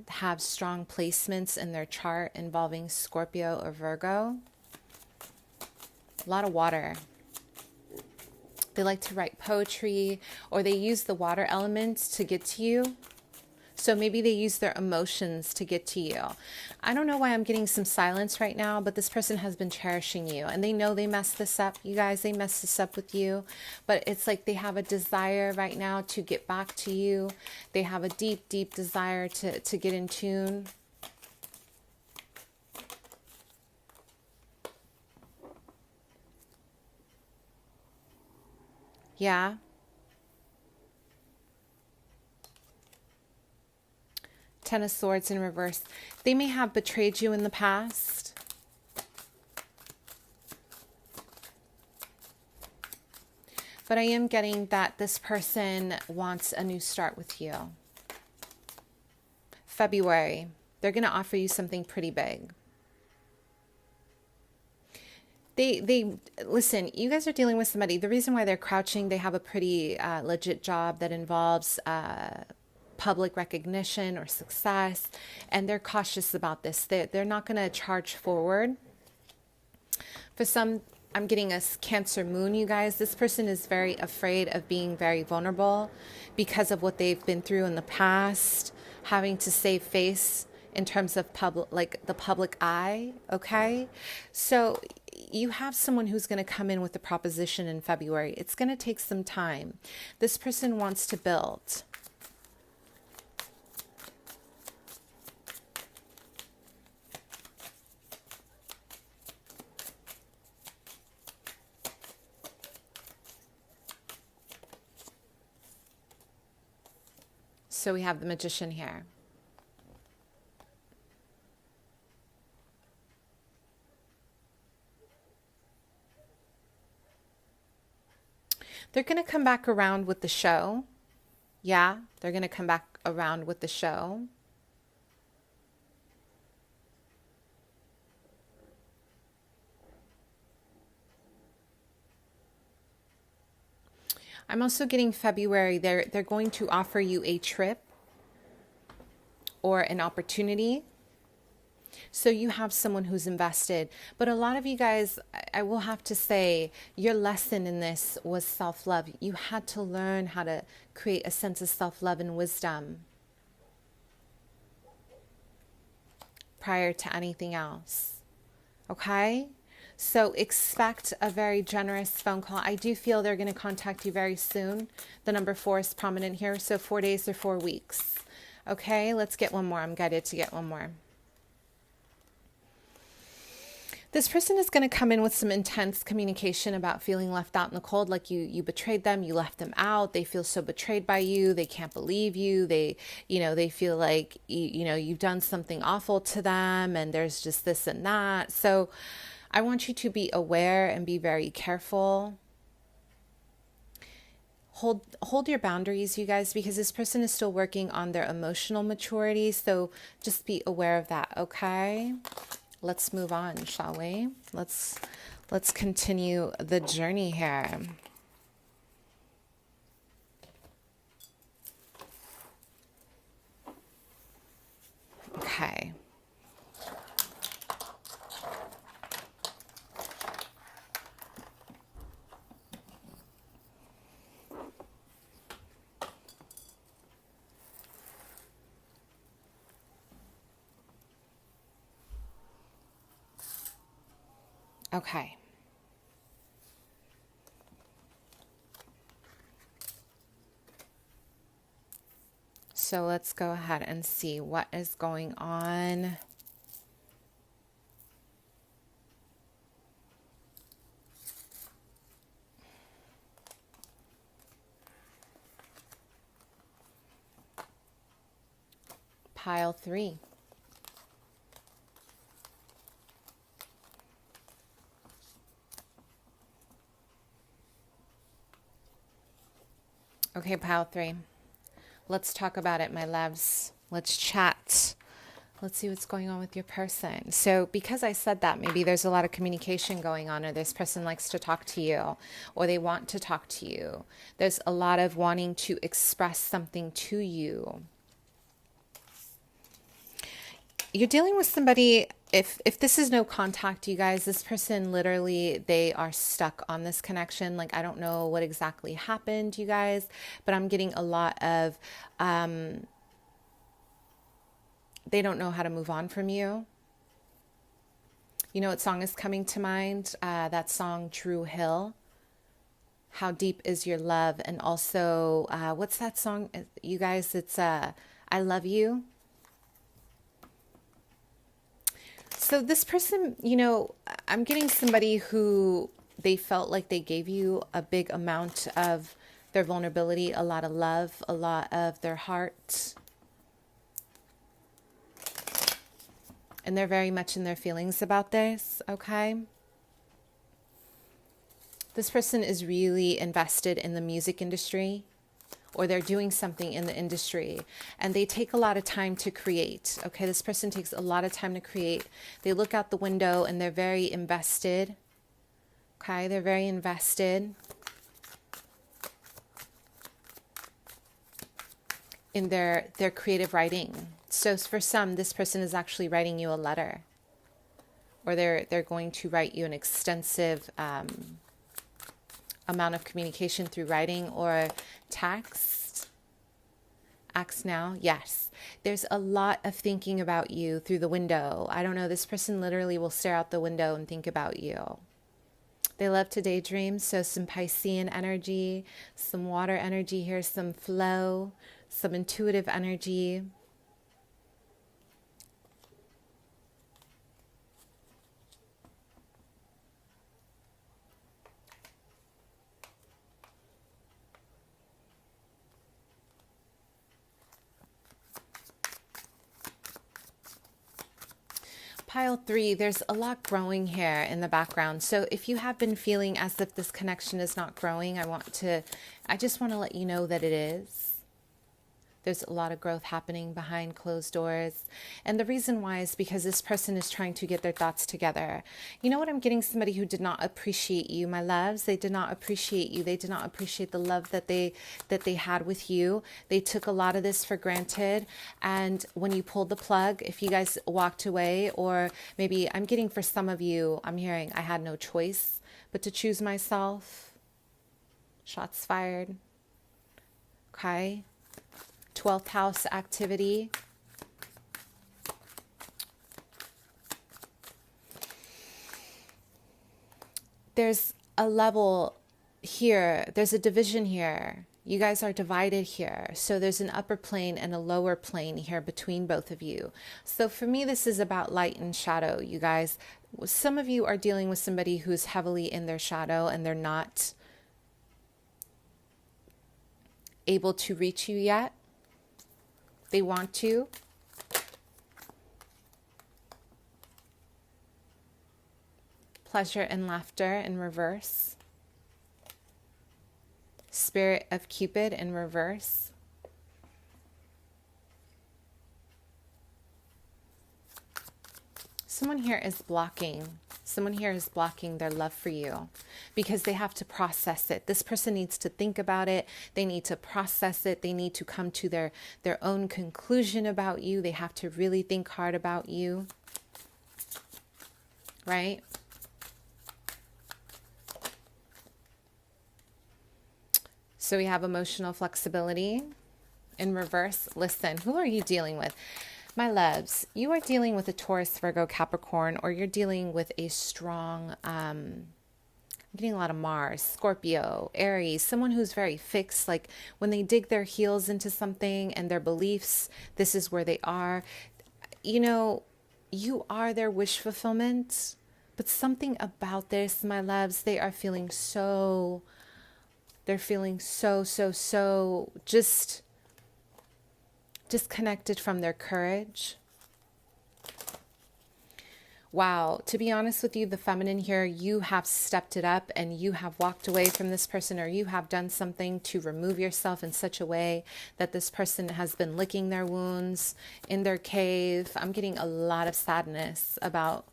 have strong placements in their chart involving Scorpio or Virgo. A lot of water. They like to write poetry, or they use the water elements to get to you. So maybe they use their emotions to get to you. I don't know why I'm getting some silence right now, but this person has been cherishing you. And they know they messed this up. You guys, they messed this up with you. But it's like they have a desire right now to get back to you. They have a deep, deep desire to get in tune. Yeah. Ten of Swords in reverse. They may have betrayed you in the past. But I am getting that this person wants a new start with you. February. They're going to offer you something pretty big. They listen, you guys are dealing with somebody. The reason why they're crouching, they have a pretty legit job that involves public recognition or success, and they're cautious about this. They're not going to charge forward. For some, I'm getting a Cancer moon, you guys. This person is very afraid of being very vulnerable because of what they've been through in the past, having to save face in terms of public, like the public eye, okay? So you have someone who's going to come in with a proposition in February. It's going to take some time. This person wants to build. So we have the Magician here. They're going to come back around with the show. Yeah, they're going to come back around with the show. I'm also getting February. They're going to offer you a trip or an opportunity. So you have someone who's invested. But a lot of you guys, I will have to say, your lesson in this was self-love. You had to learn how to create a sense of self-love and wisdom prior to anything else. Okay? So expect a very generous phone call. I do feel they're going to contact you very soon. The number 4 is prominent here. So 4 days or 4 weeks. Okay, let's get one more. I'm guided to get one more. This person is going to come in with some intense communication about feeling left out in the cold, like you betrayed them, you left them out. They feel so betrayed by you. They can't believe you. They feel like, you've done something awful to them, and there's just this and that. So I want you to be aware and be very careful. Hold your boundaries, you guys, because this person is still working on their emotional maturity. So just be aware of that, okay? Let's move on, shall we? Let's continue the journey here. Okay. Okay. So let's go ahead and see what is going on. Pile 3. Okay, pile 3. Let's talk about it, my loves. Let's chat. Let's see what's going on with your person. So because I said that, maybe there's a lot of communication going on, or this person likes to talk to you, or they want to talk to you. There's a lot of wanting to express something to you. You're dealing with somebody, if this is no contact, you guys, this person literally, they are stuck on this connection. Like, I don't know what exactly happened, you guys, but I'm getting a lot of, they don't know how to move on from you. You know what song is coming to mind? That song, True Hill. How deep is your love? And also, what's that song? You guys, it's I Love You. So this person, I'm getting somebody who they felt like they gave you a big amount of their vulnerability, a lot of love, a lot of their heart. And they're very much in their feelings about this, okay? This person is really invested in the music industry, or they're doing something in the industry, and they take a lot of time to create. Okay, this person takes a lot of time to create. They look out the window and they're very invested. Okay, they're very invested in their creative writing. So for some, this person is actually writing you a letter, or they're going to write you an extensive amount of communication through writing or text. Acts now, yes. There's a lot of thinking about you through the window. I don't know, this person literally will stare out the window and think about you. They love to daydream, so some Piscean energy, some water energy here, some flow, some intuitive energy. Pile 3, there's a lot growing here in the background. So if you have been feeling as if this connection is not growing, I just want to let you know that it is. There's a lot of growth happening behind closed doors. And the reason why is because this person is trying to get their thoughts together. You know what? I'm getting somebody who did not appreciate you, my loves. They did not appreciate you. They did not appreciate the love that they had with you. They took a lot of this for granted. And when you pulled the plug, if you guys walked away, or maybe I'm getting for some of you, I'm hearing I had no choice but to choose myself. Shots fired. Okay. 12th house activity. there's a level here, there's a division here. You guys are divided here. So there's an upper plane and a lower plane here between both of you. So for me, this is about light and shadow, you guys. Some of you are dealing with somebody who's heavily in their shadow and they're not able to reach you yet. They want to. Pleasure and laughter in reverse. Spirit of Cupid in reverse. Someone here is blocking. Someone here is blocking their love for you because they have to process it. This person needs to think about it. They need to process it. They need to come to their own conclusion about you. They have to really think hard about you. Right? So we have emotional flexibility in reverse. Listen, who are you dealing with? My loves, you are dealing with a Taurus, Virgo, Capricorn, or you're dealing with a strong, I'm getting a lot of Mars, Scorpio, Aries, someone who's very fixed. Like when they dig their heels into something and their beliefs, this is where they are. You know, you are their wish fulfillment, but something about this, my loves, they're feeling so just disconnected from their courage. Wow, to be honest with you, the feminine here, you have stepped it up and you have walked away from this person, or you have done something to remove yourself in such a way that this person has been licking their wounds in their cave. I'm getting a lot of sadness about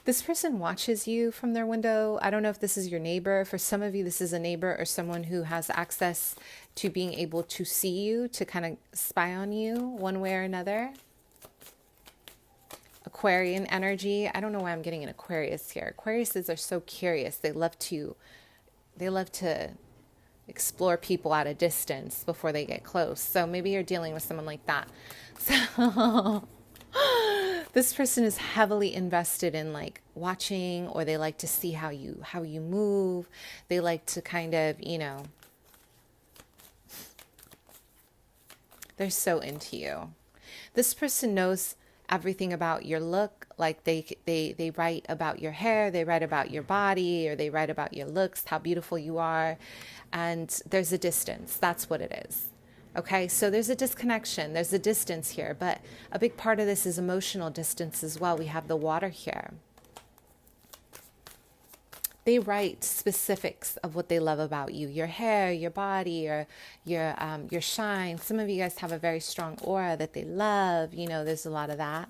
this person watches you from their window. I don't know if this is your neighbor. For some of you, this is a neighbor or someone who has access to being able to see you, to kind of spy on you one way or another. Aquarian energy. I don't know why I'm getting an Aquarius here. Aquariuses are so curious. They love to explore people at a distance before they get close. So maybe you're dealing with someone like that. So this person is heavily invested in like watching, or they like to see how you move. They like to kind of, you know, they're so into you. This person knows everything about your look. Like they write about your hair, they write about your body, or they write about your looks, how beautiful you are. And there's a distance. That's what it is. Okay, so there's a disconnection, there's a distance here, but a big part of this is emotional distance as well. We have the water here. They write specifics of what they love about you, your hair, your body, or your shine. Some of you guys have a very strong aura that they love. You know, there's a lot of that.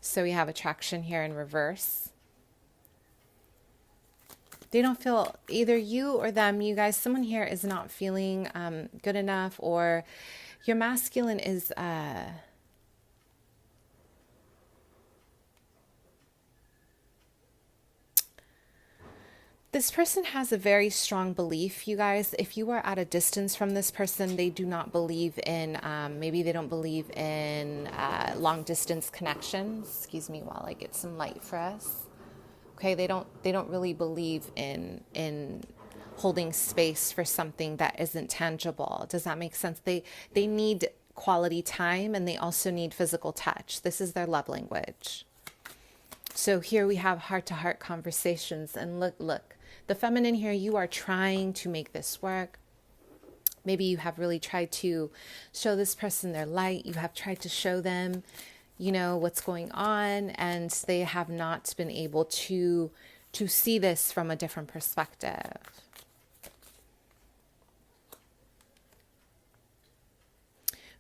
So we have attraction here in reverse. They don't feel, either you or them, you guys, someone here is not feeling good enough, or your masculine is, this person has a very strong belief, you guys. If you are at a distance from this person, they do not believe in, maybe they don't believe in long distance connections. Excuse me while I get some light for us. Okay, they don't really believe in holding space for something that isn't tangible. Does that make sense? They need quality time, and they also need physical touch. This is their love language. So here we have heart-to-heart conversations, and look, the feminine here, you are trying to make this work. Maybe you have really tried to show this person their light. You have tried to show them, you know, what's going on, and they have not been able to see this from a different perspective.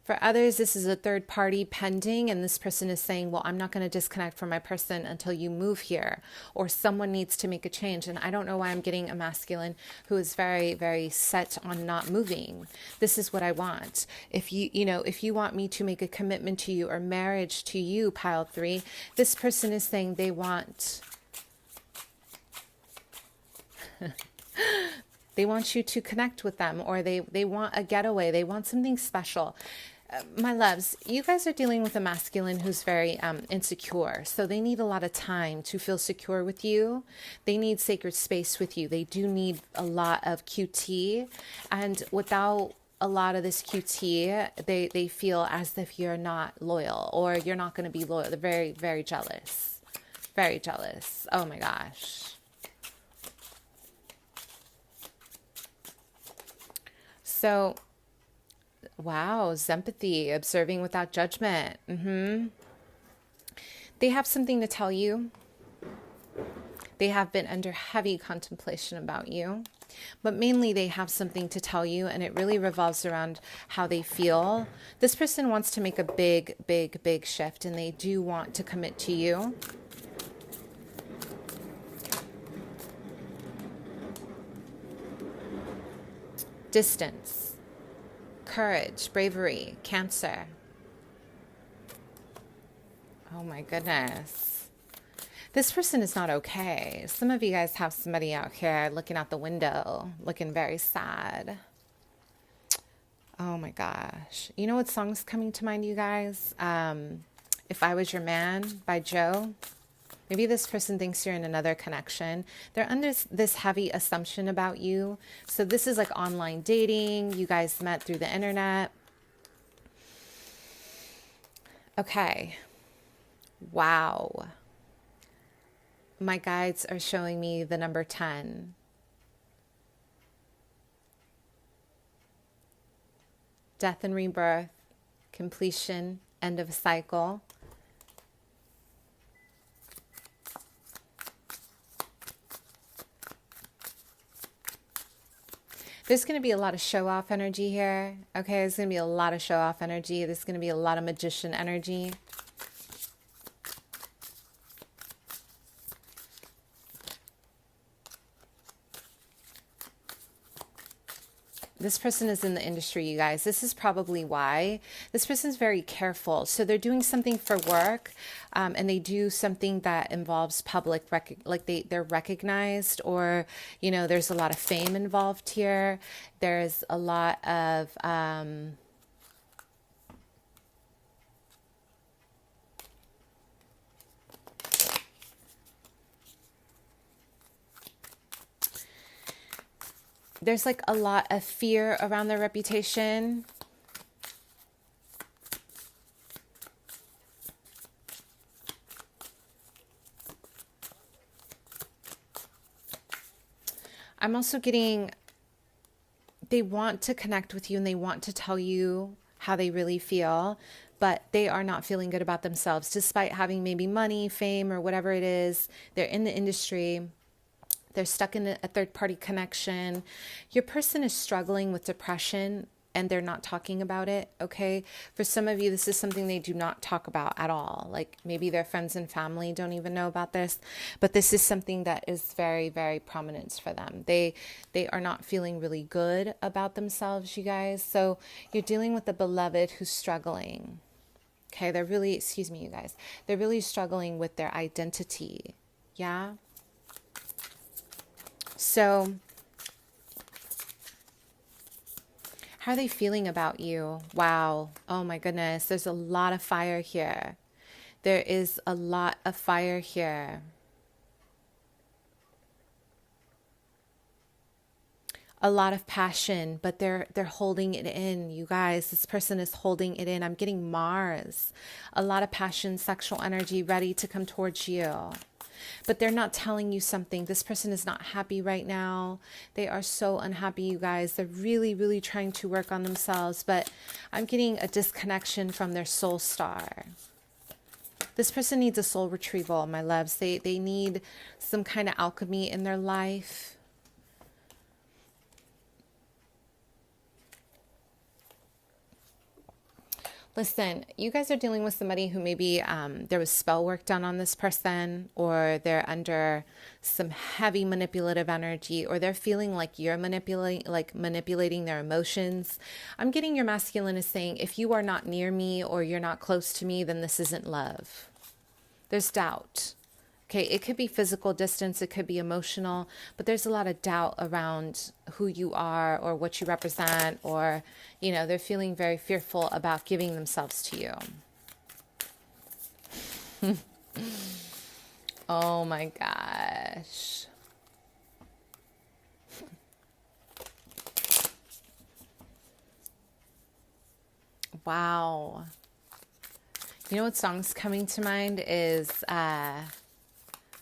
For others, this is a third party pending, and this person is saying, well, I'm not going to disconnect from my person until you move here, or someone needs to make a change. And I don't know why I'm getting a masculine who is very, very set on not moving. This is what I want. If you want me to make a commitment to you or marriage to you, pile 3, this person is saying they want they want you to connect with them, or they want a getaway. They want something special. My loves, you guys are dealing with a masculine who's very insecure. So they need a lot of time to feel secure with you. They need sacred space with you. They do need a lot of QT. And without a lot of this QT, they feel as if you're not loyal or you're not going to be loyal. They're very, very jealous. Very jealous. Oh my gosh. So, wow, empathy, observing without judgment. They have something to tell you. They have been under heavy contemplation about you, but mainly they have something to tell you, and it really revolves around how they feel. This person wants to make a big, big, big shift, and they do want to commit to you. Distance, courage, bravery, Cancer. Oh my goodness. This person is not okay. Some of you guys have somebody out here looking out the window, looking very sad. Oh my gosh. You know what song's coming to mind, you guys? If I Was Your Man by Joe. Maybe this person thinks you're in another connection. They're under this heavy assumption about you. So this is like online dating. You guys met through the internet. Okay. Wow. My guides are showing me the number 10. Death and rebirth, completion, end of a cycle. There's going to be a lot of show-off energy here. Okay, there's going to be a lot of show-off energy. There's going to be a lot of magician energy. This person is in the industry, you guys. This is probably why. This person's very careful. So they're doing something for work, and they do something that involves public, like they're recognized, or, you know, there's a lot of fame involved here. There's a lot of... there's like a lot of fear around their reputation. I'm also getting, they want to connect with you and they want to tell you how they really feel, but they are not feeling good about themselves despite having maybe money, fame, or whatever it is. They're in the industry. They're stuck in a third-party connection. Your person is struggling with depression and they're not talking about it, okay? For some of you, this is something they do not talk about at all. Like maybe their friends and family don't even know about this, but this is something that is very, very prominent for them. They are not feeling really good about themselves, you guys. So you're dealing with a beloved who's struggling, okay? They're really, excuse me, you guys. They're really struggling with their identity, yeah? So, how are they feeling about you? Wow. Oh my goodness. There's a lot of fire here. There is a lot of fire here. A lot of passion, but they're holding it in, you guys. This person is holding it in. I'm getting Mars. A lot of passion, sexual energy ready to come towards you. But they're not telling you something. This person is not happy right now. They are so unhappy, you guys. They're really, really trying to work on themselves. But I'm getting a disconnection from their soul star. This person needs a soul retrieval, my loves. They need some kind of alchemy in their life. Listen, you guys are dealing with somebody who maybe there was spell work done on this person, or they're under some heavy manipulative energy, or they're feeling like you're manipulating their emotions. I'm getting your masculine is saying, if you are not near me or you're not close to me, then this isn't love. There's doubt. Okay, it could be physical distance, it could be emotional, but there's a lot of doubt around who you are or what you represent, or, you know, they're feeling very fearful about giving themselves to you. Oh my gosh. Wow. You know what song's coming to mind is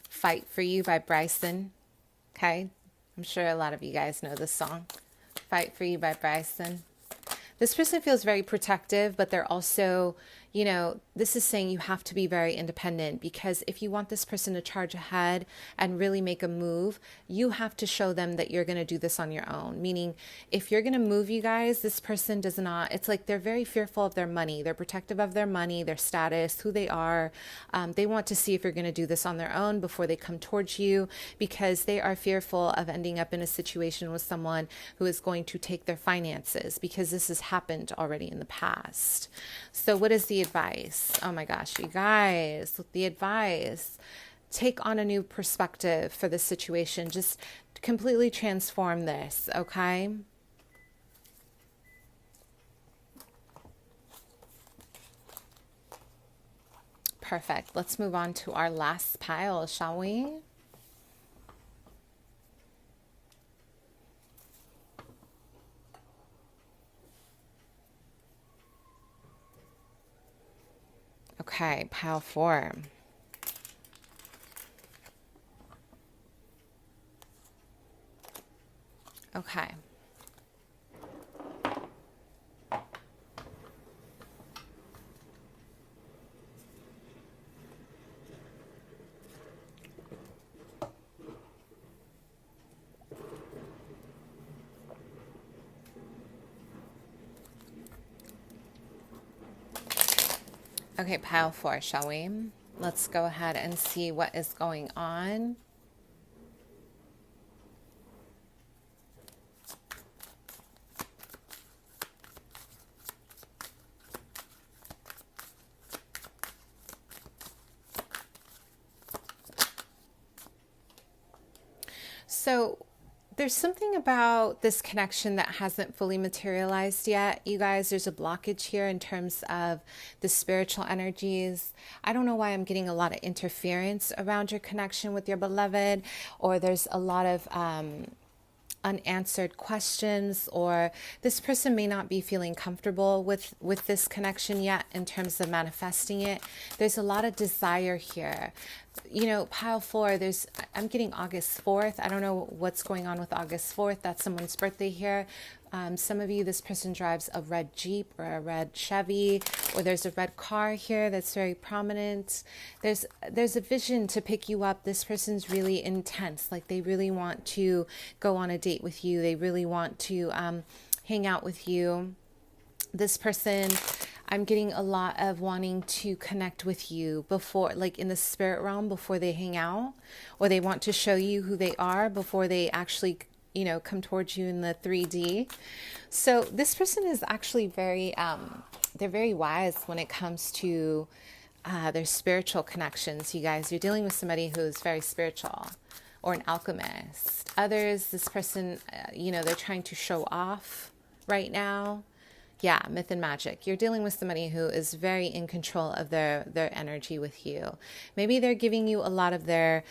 Fight for You by Bryson. Okay? I'm sure a lot of you guys know this song. Fight for You by Bryson. This person feels very protective, but they're also, you know, this is saying you have to be very independent, because if you want this person to charge ahead and really make a move, you have to show them that you're going to do this on your own. Meaning, if you're going to move, you guys, this person does not, it's like they're very fearful of their money. They're protective of their money, their status, who they are. They want to see if you're going to do this on their own before they come towards you, because they are fearful of ending up in a situation with someone who is going to take their finances, because this has happened already in the past. So what is the advice? Oh my gosh, you guys, the advice: take on a new perspective for this situation. Just completely transform this, okay? Perfect. Let's move on to our last pile, shall we? Okay, pile 4. Okay. Okay, pile 4, shall we? Let's go ahead and see what is going on. So there's something about this connection that hasn't fully materialized yet. You guys, there's a blockage here in terms of the spiritual energies. I don't know why I'm getting a lot of interference around your connection with your beloved, or there's a lot of unanswered questions, or this person may not be feeling comfortable with this connection yet in terms of manifesting it. There's a lot of desire here. You know, pile 4, I'm getting August 4th. I don't know what's going on with August 4th. That's someone's birthday here. Some of you, this person drives a red Jeep or a red Chevy, or there's a red car here that's very prominent. There's a vision to pick you up. This person's really intense. Like, they really want to go on a date with you. They really want to hang out with you. This person, I'm getting a lot of wanting to connect with you before, like in the spirit realm, before they hang out, or they want to show you who they are before they actually, you know, come towards you in the 3D. So this person is actually very, they're very wise when it comes to their spiritual connections. You guys, you're dealing with somebody who is very spiritual, or an alchemist. Others, this person, you know, they're trying to show off right now. Yeah, myth and magic. You're dealing with somebody who is very in control of their energy with you. Maybe they're giving you a lot of their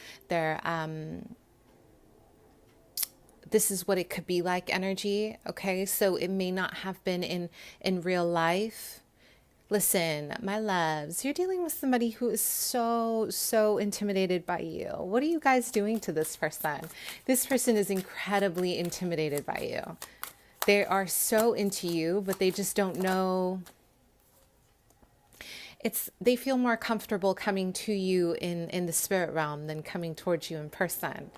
this is what it could be like energy. Okay, so it may not have been in real life. Listen, my loves, you're dealing with somebody who is so intimidated by you. What are you guys doing to this person? This person is incredibly intimidated by you. They are so into you, but they just don't know. They feel more comfortable coming to you in the spirit realm than coming towards you in person.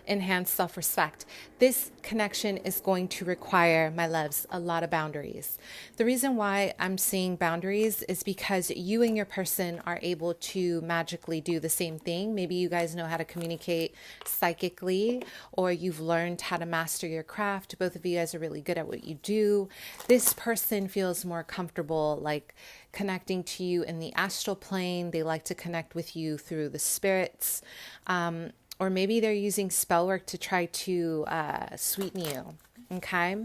Enhanced self-respect. This connection is going to require, my loves, a lot of boundaries. The reason why I'm seeing boundaries is because you and your person are able to magically do the same thing. Maybe you guys know how to communicate psychically, or you've learned how to master your craft. Both of you guys are really good at what you do. This person feels more comfortable, like connecting to you in the astral plane. They like to connect with you through the spirits. Or maybe they're using spell work to try to sweeten you. Okay?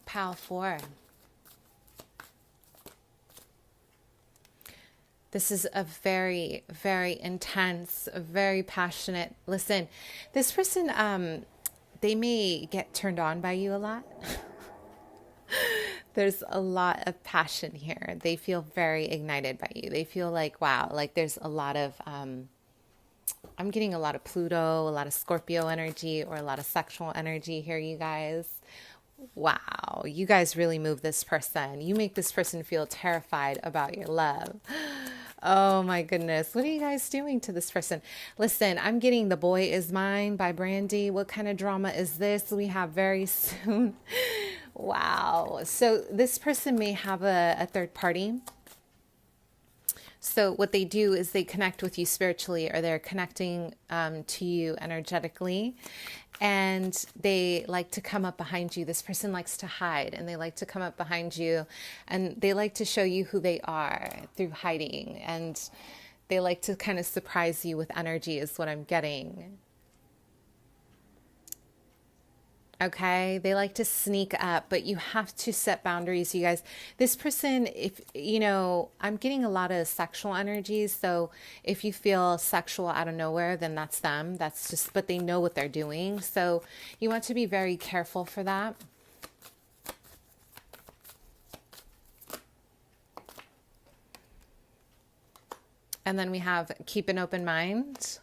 Pile 4. This is a very, very intense, very passionate. Listen, this person, they may get turned on by you a lot. There's a lot of passion here. They feel very ignited by you. They feel like, wow, like there's a lot of, I'm getting a lot of Pluto, a lot of Scorpio energy, or a lot of sexual energy here, you guys. Wow, you guys really move this person. You make this person feel terrified about your love. Oh my goodness. What are you guys doing to this person? Listen, I'm getting The Boy Is Mine by Brandy. What kind of drama is this we have very soon? Wow. So this person may have a third party. So what they do is they connect with you spiritually, or they're connecting to you energetically, and they like to come up behind you. This person likes to hide, and they like to come up behind you, and they like to show you who they are through hiding, and they like to kind of surprise you with energy is what I'm getting. Okay, they like to sneak up, but you have to set boundaries, you guys. This person, if you know, I'm getting a lot of sexual energy. So if you feel sexual out of nowhere, then that's them. That's just, but they know what they're doing. So you want to be very careful for that. And then we have keep an open mind.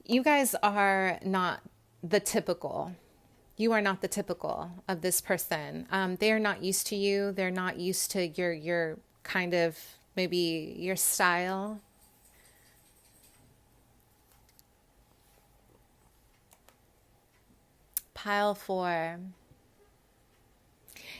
You guys are not the typical. You are not the typical of this person. They are not used to you. They're not used to your kind of, maybe your style. Pile 4.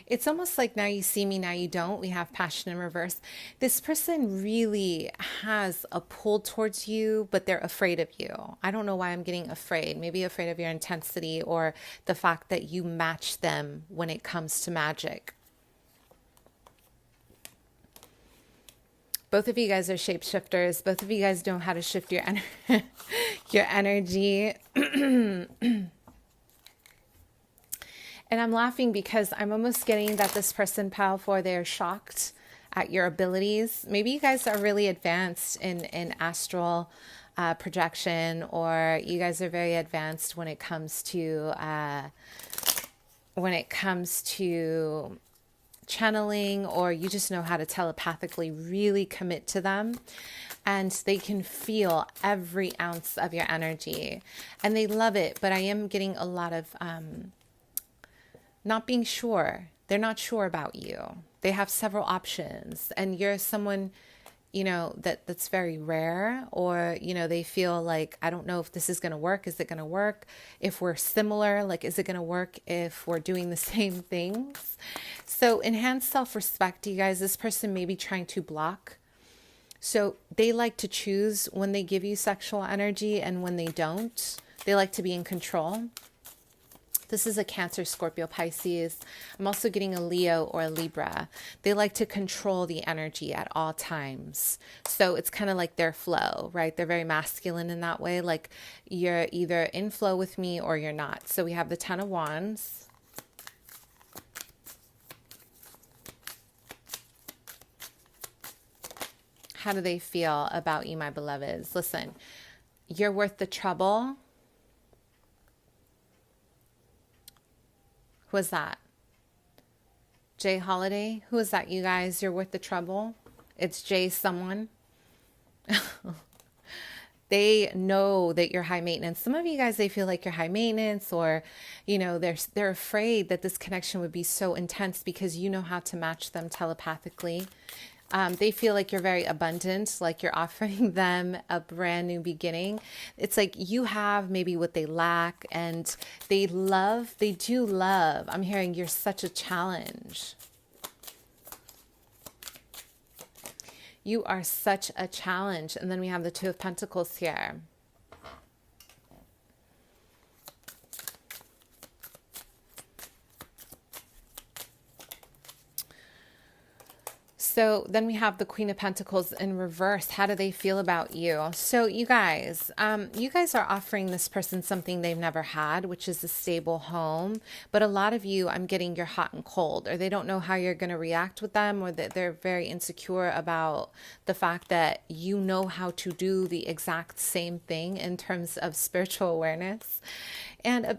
It's almost like now you see me, now you don't. We have passion in reverse. This person really has a pull towards you, but they're afraid of you. I don't know why I'm getting afraid. Maybe afraid of your intensity, or the fact that you match them when it comes to magic. Both of you guys are shapeshifters. Both of you guys know how to shift your your energy. And I'm laughing because I'm almost getting that this person, pile 4, they're shocked at your abilities. Maybe you guys are really advanced in astral projection, or you guys are very advanced when it comes to channeling, or you just know how to telepathically really commit to them. And they can feel every ounce of your energy. And they love it, but I am getting a lot of... not being sure. They're not sure about you. They have several options, and you're someone, you know, that's very rare, or, you know, they feel like, I don't know if this is going to work. Is it going to work if we're similar? Like, is it going to work if we're doing the same things? So enhanced self-respect, you guys, this person may be trying to block. So they like to choose when they give you sexual energy and when they don't. They like to be in control. This is a Cancer, Scorpio, Pisces. I'm also getting a Leo or a Libra. They like to control the energy at all times. So it's kind of like their flow, right? They're very masculine in that way. Like, you're either in flow with me or you're not. So we have the 10 of Wands. How do they feel about you, my beloveds? Listen, you're worth the trouble. Who is that? Jay Holiday? Who is that, you guys? You're worth the trouble? It's Jay someone. They know that you're high maintenance. Some of you guys, they feel like you're high maintenance, or, you know, they're afraid that this connection would be so intense because you know how to match them telepathically. They feel like you're very abundant, like you're offering them a brand new beginning. It's like you have maybe what they lack, and they do love. I'm hearing you're such a challenge. You are such a challenge. And then we have the Two of Pentacles here. So then we have the Queen of Pentacles in reverse. How do they feel about you? So you guys are offering this person something they've never had, which is a stable home. But a lot of you, I'm getting you're hot and cold, or they don't know how you're going to react with them, or that they're very insecure about the fact that you know how to do the exact same thing in terms of spiritual awareness. And,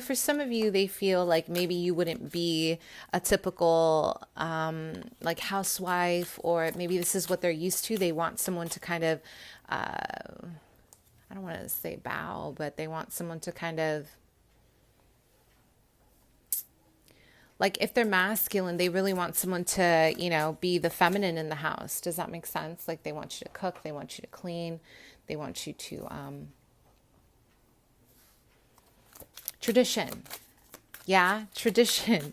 for some of you, they feel like maybe you wouldn't be a typical like housewife, or maybe this is what they're used to. They want someone to kind of, I don't want to say bow, but they want someone to kind of, like if they're masculine, they really want someone to, be the feminine in the house. Does that make sense? Like they want you to cook, they want you to clean, they want you to... Tradition. Yeah, tradition.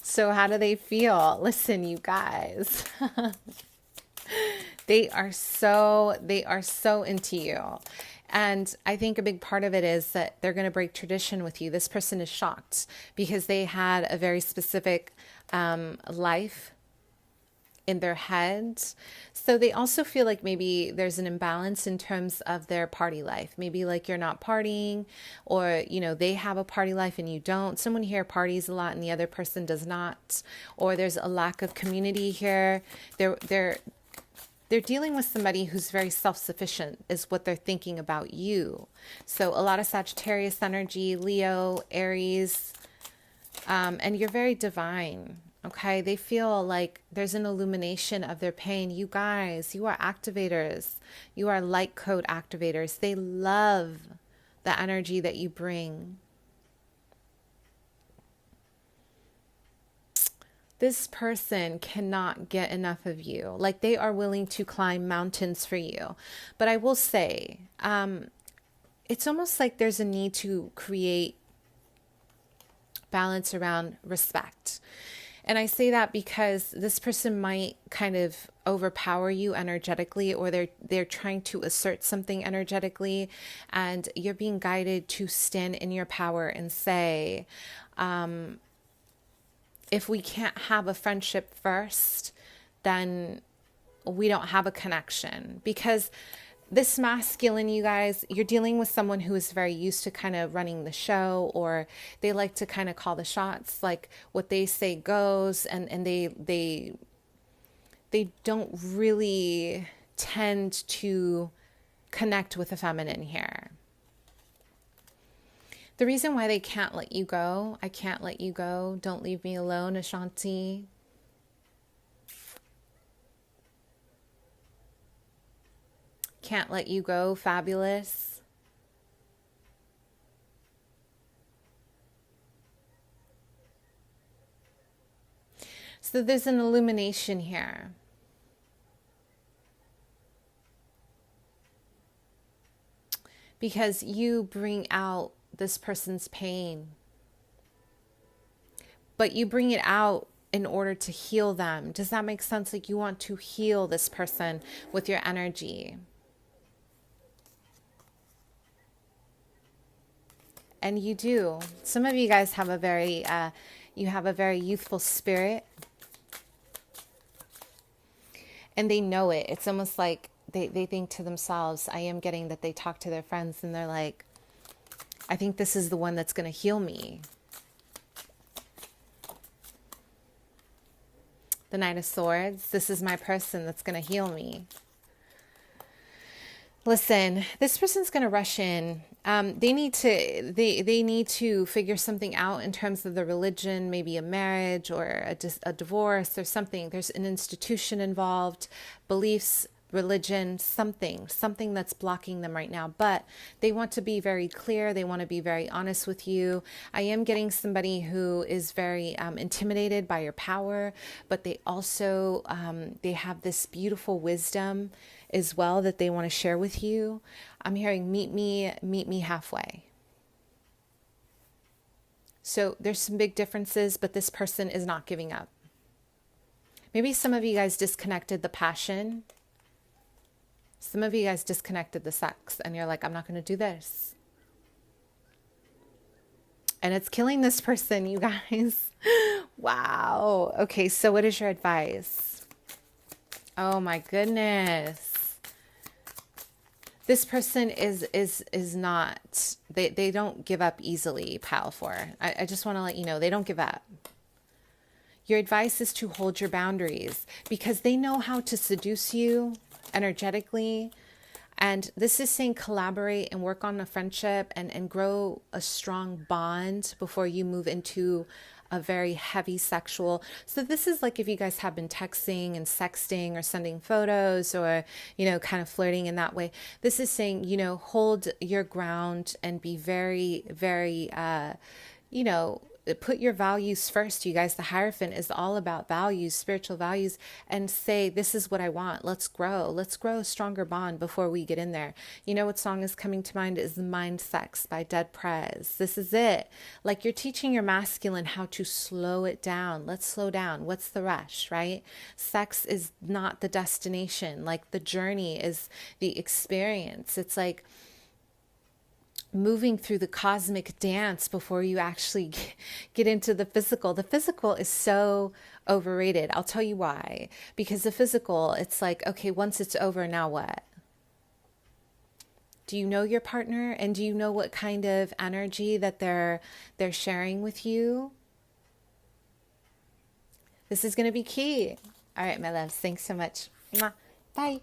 So how do they feel? Listen, you guys. They are so into you. And I think a big part of it is that they're going to break tradition with you. This person is shocked because they had a very specific life in their heads. So they also feel like maybe there's an imbalance in terms of their party life. Maybe like you're not partying, or, they have a party life and you don't. Someone here parties a lot and the other person does not. Or there's a lack of community here. They're dealing with somebody who's very self-sufficient is what they're thinking about you. So a lot of Sagittarius energy, Leo, Aries, and you're very divine. Okay, they feel like there's an illumination of their pain. You guys, you are activators. You are light code activators. They love the energy that you bring. This person cannot get enough of you. Like they are willing to climb mountains for you. But I will say, it's almost like there's a need to create balance around respect. And I say that because this person might kind of overpower you energetically, or they're trying to assert something energetically, and you're being guided to stand in your power and say, if we can't have a friendship first, then we don't have a connection. Because this masculine, you guys, you're dealing with someone who is very used to kind of running the show, or they like to kind of call the shots, like what they say goes, and they don't really tend to connect with the feminine here. The reason why they can't let you go, I can't let you go, don't leave me alone, Ashanti. Can't let you go, fabulous. So there's an illumination here. Because you bring out this person's pain. But you bring it out in order to heal them. Does that make sense? Like you want to heal this person with your energy. And you do. Some of you guys have a very, youthful spirit. And they know it. It's almost like they think to themselves, I am getting that they talk to their friends and they're like, I think this is the one that's going to heal me. The Knight of Swords. This is my person that's going to heal me. Listen, this person's going to rush in. They need to figure something out in terms of the religion, maybe a marriage or a divorce or something. There's an institution involved, beliefs, religion, something that's blocking them right now. But they want to be very clear. They want to be very honest with you. I am getting somebody who is very intimidated by your power, but they also, they have this beautiful wisdom as well that they want to share with you. I'm hearing meet me halfway. So there's some big differences, but this person is not giving up. Maybe some of you guys disconnected the passion. Some of you guys disconnected the sex and you're like, I'm not going to do this. And it's killing this person, you guys. Wow. Okay, so what is your advice? Oh my goodness. This person is not, they don't give up easily, pal four. I just want to let you know, they don't give up. Your advice is to hold your boundaries because they know how to seduce you energetically. And this is saying collaborate and work on a friendship and grow a strong bond before you move into a very heavy sexual. So this is like if you guys have been texting and sexting or sending photos or, kind of flirting in that way. This is saying, hold your ground and be very, very, put your values first, you guys. The Hierophant is all about values, spiritual values, and say, this is what I want. Let's grow a stronger bond before we get in there. You know what song is coming to mind is Mind Sex by Dead Prez. This is it. Like you're teaching your masculine how to slow it down. Let's slow down. What's the rush, right? Sex is not the destination. Like the journey is the experience. It's like moving through the cosmic dance before you actually get into the physical. The physical is so overrated. I'll tell you why. Because the physical, it's like, okay, once it's over, now what? Do you know your partner? And do you know what kind of energy that they're sharing with you? This is going to be key. All right, my loves. Thanks so much. Mwah. Bye.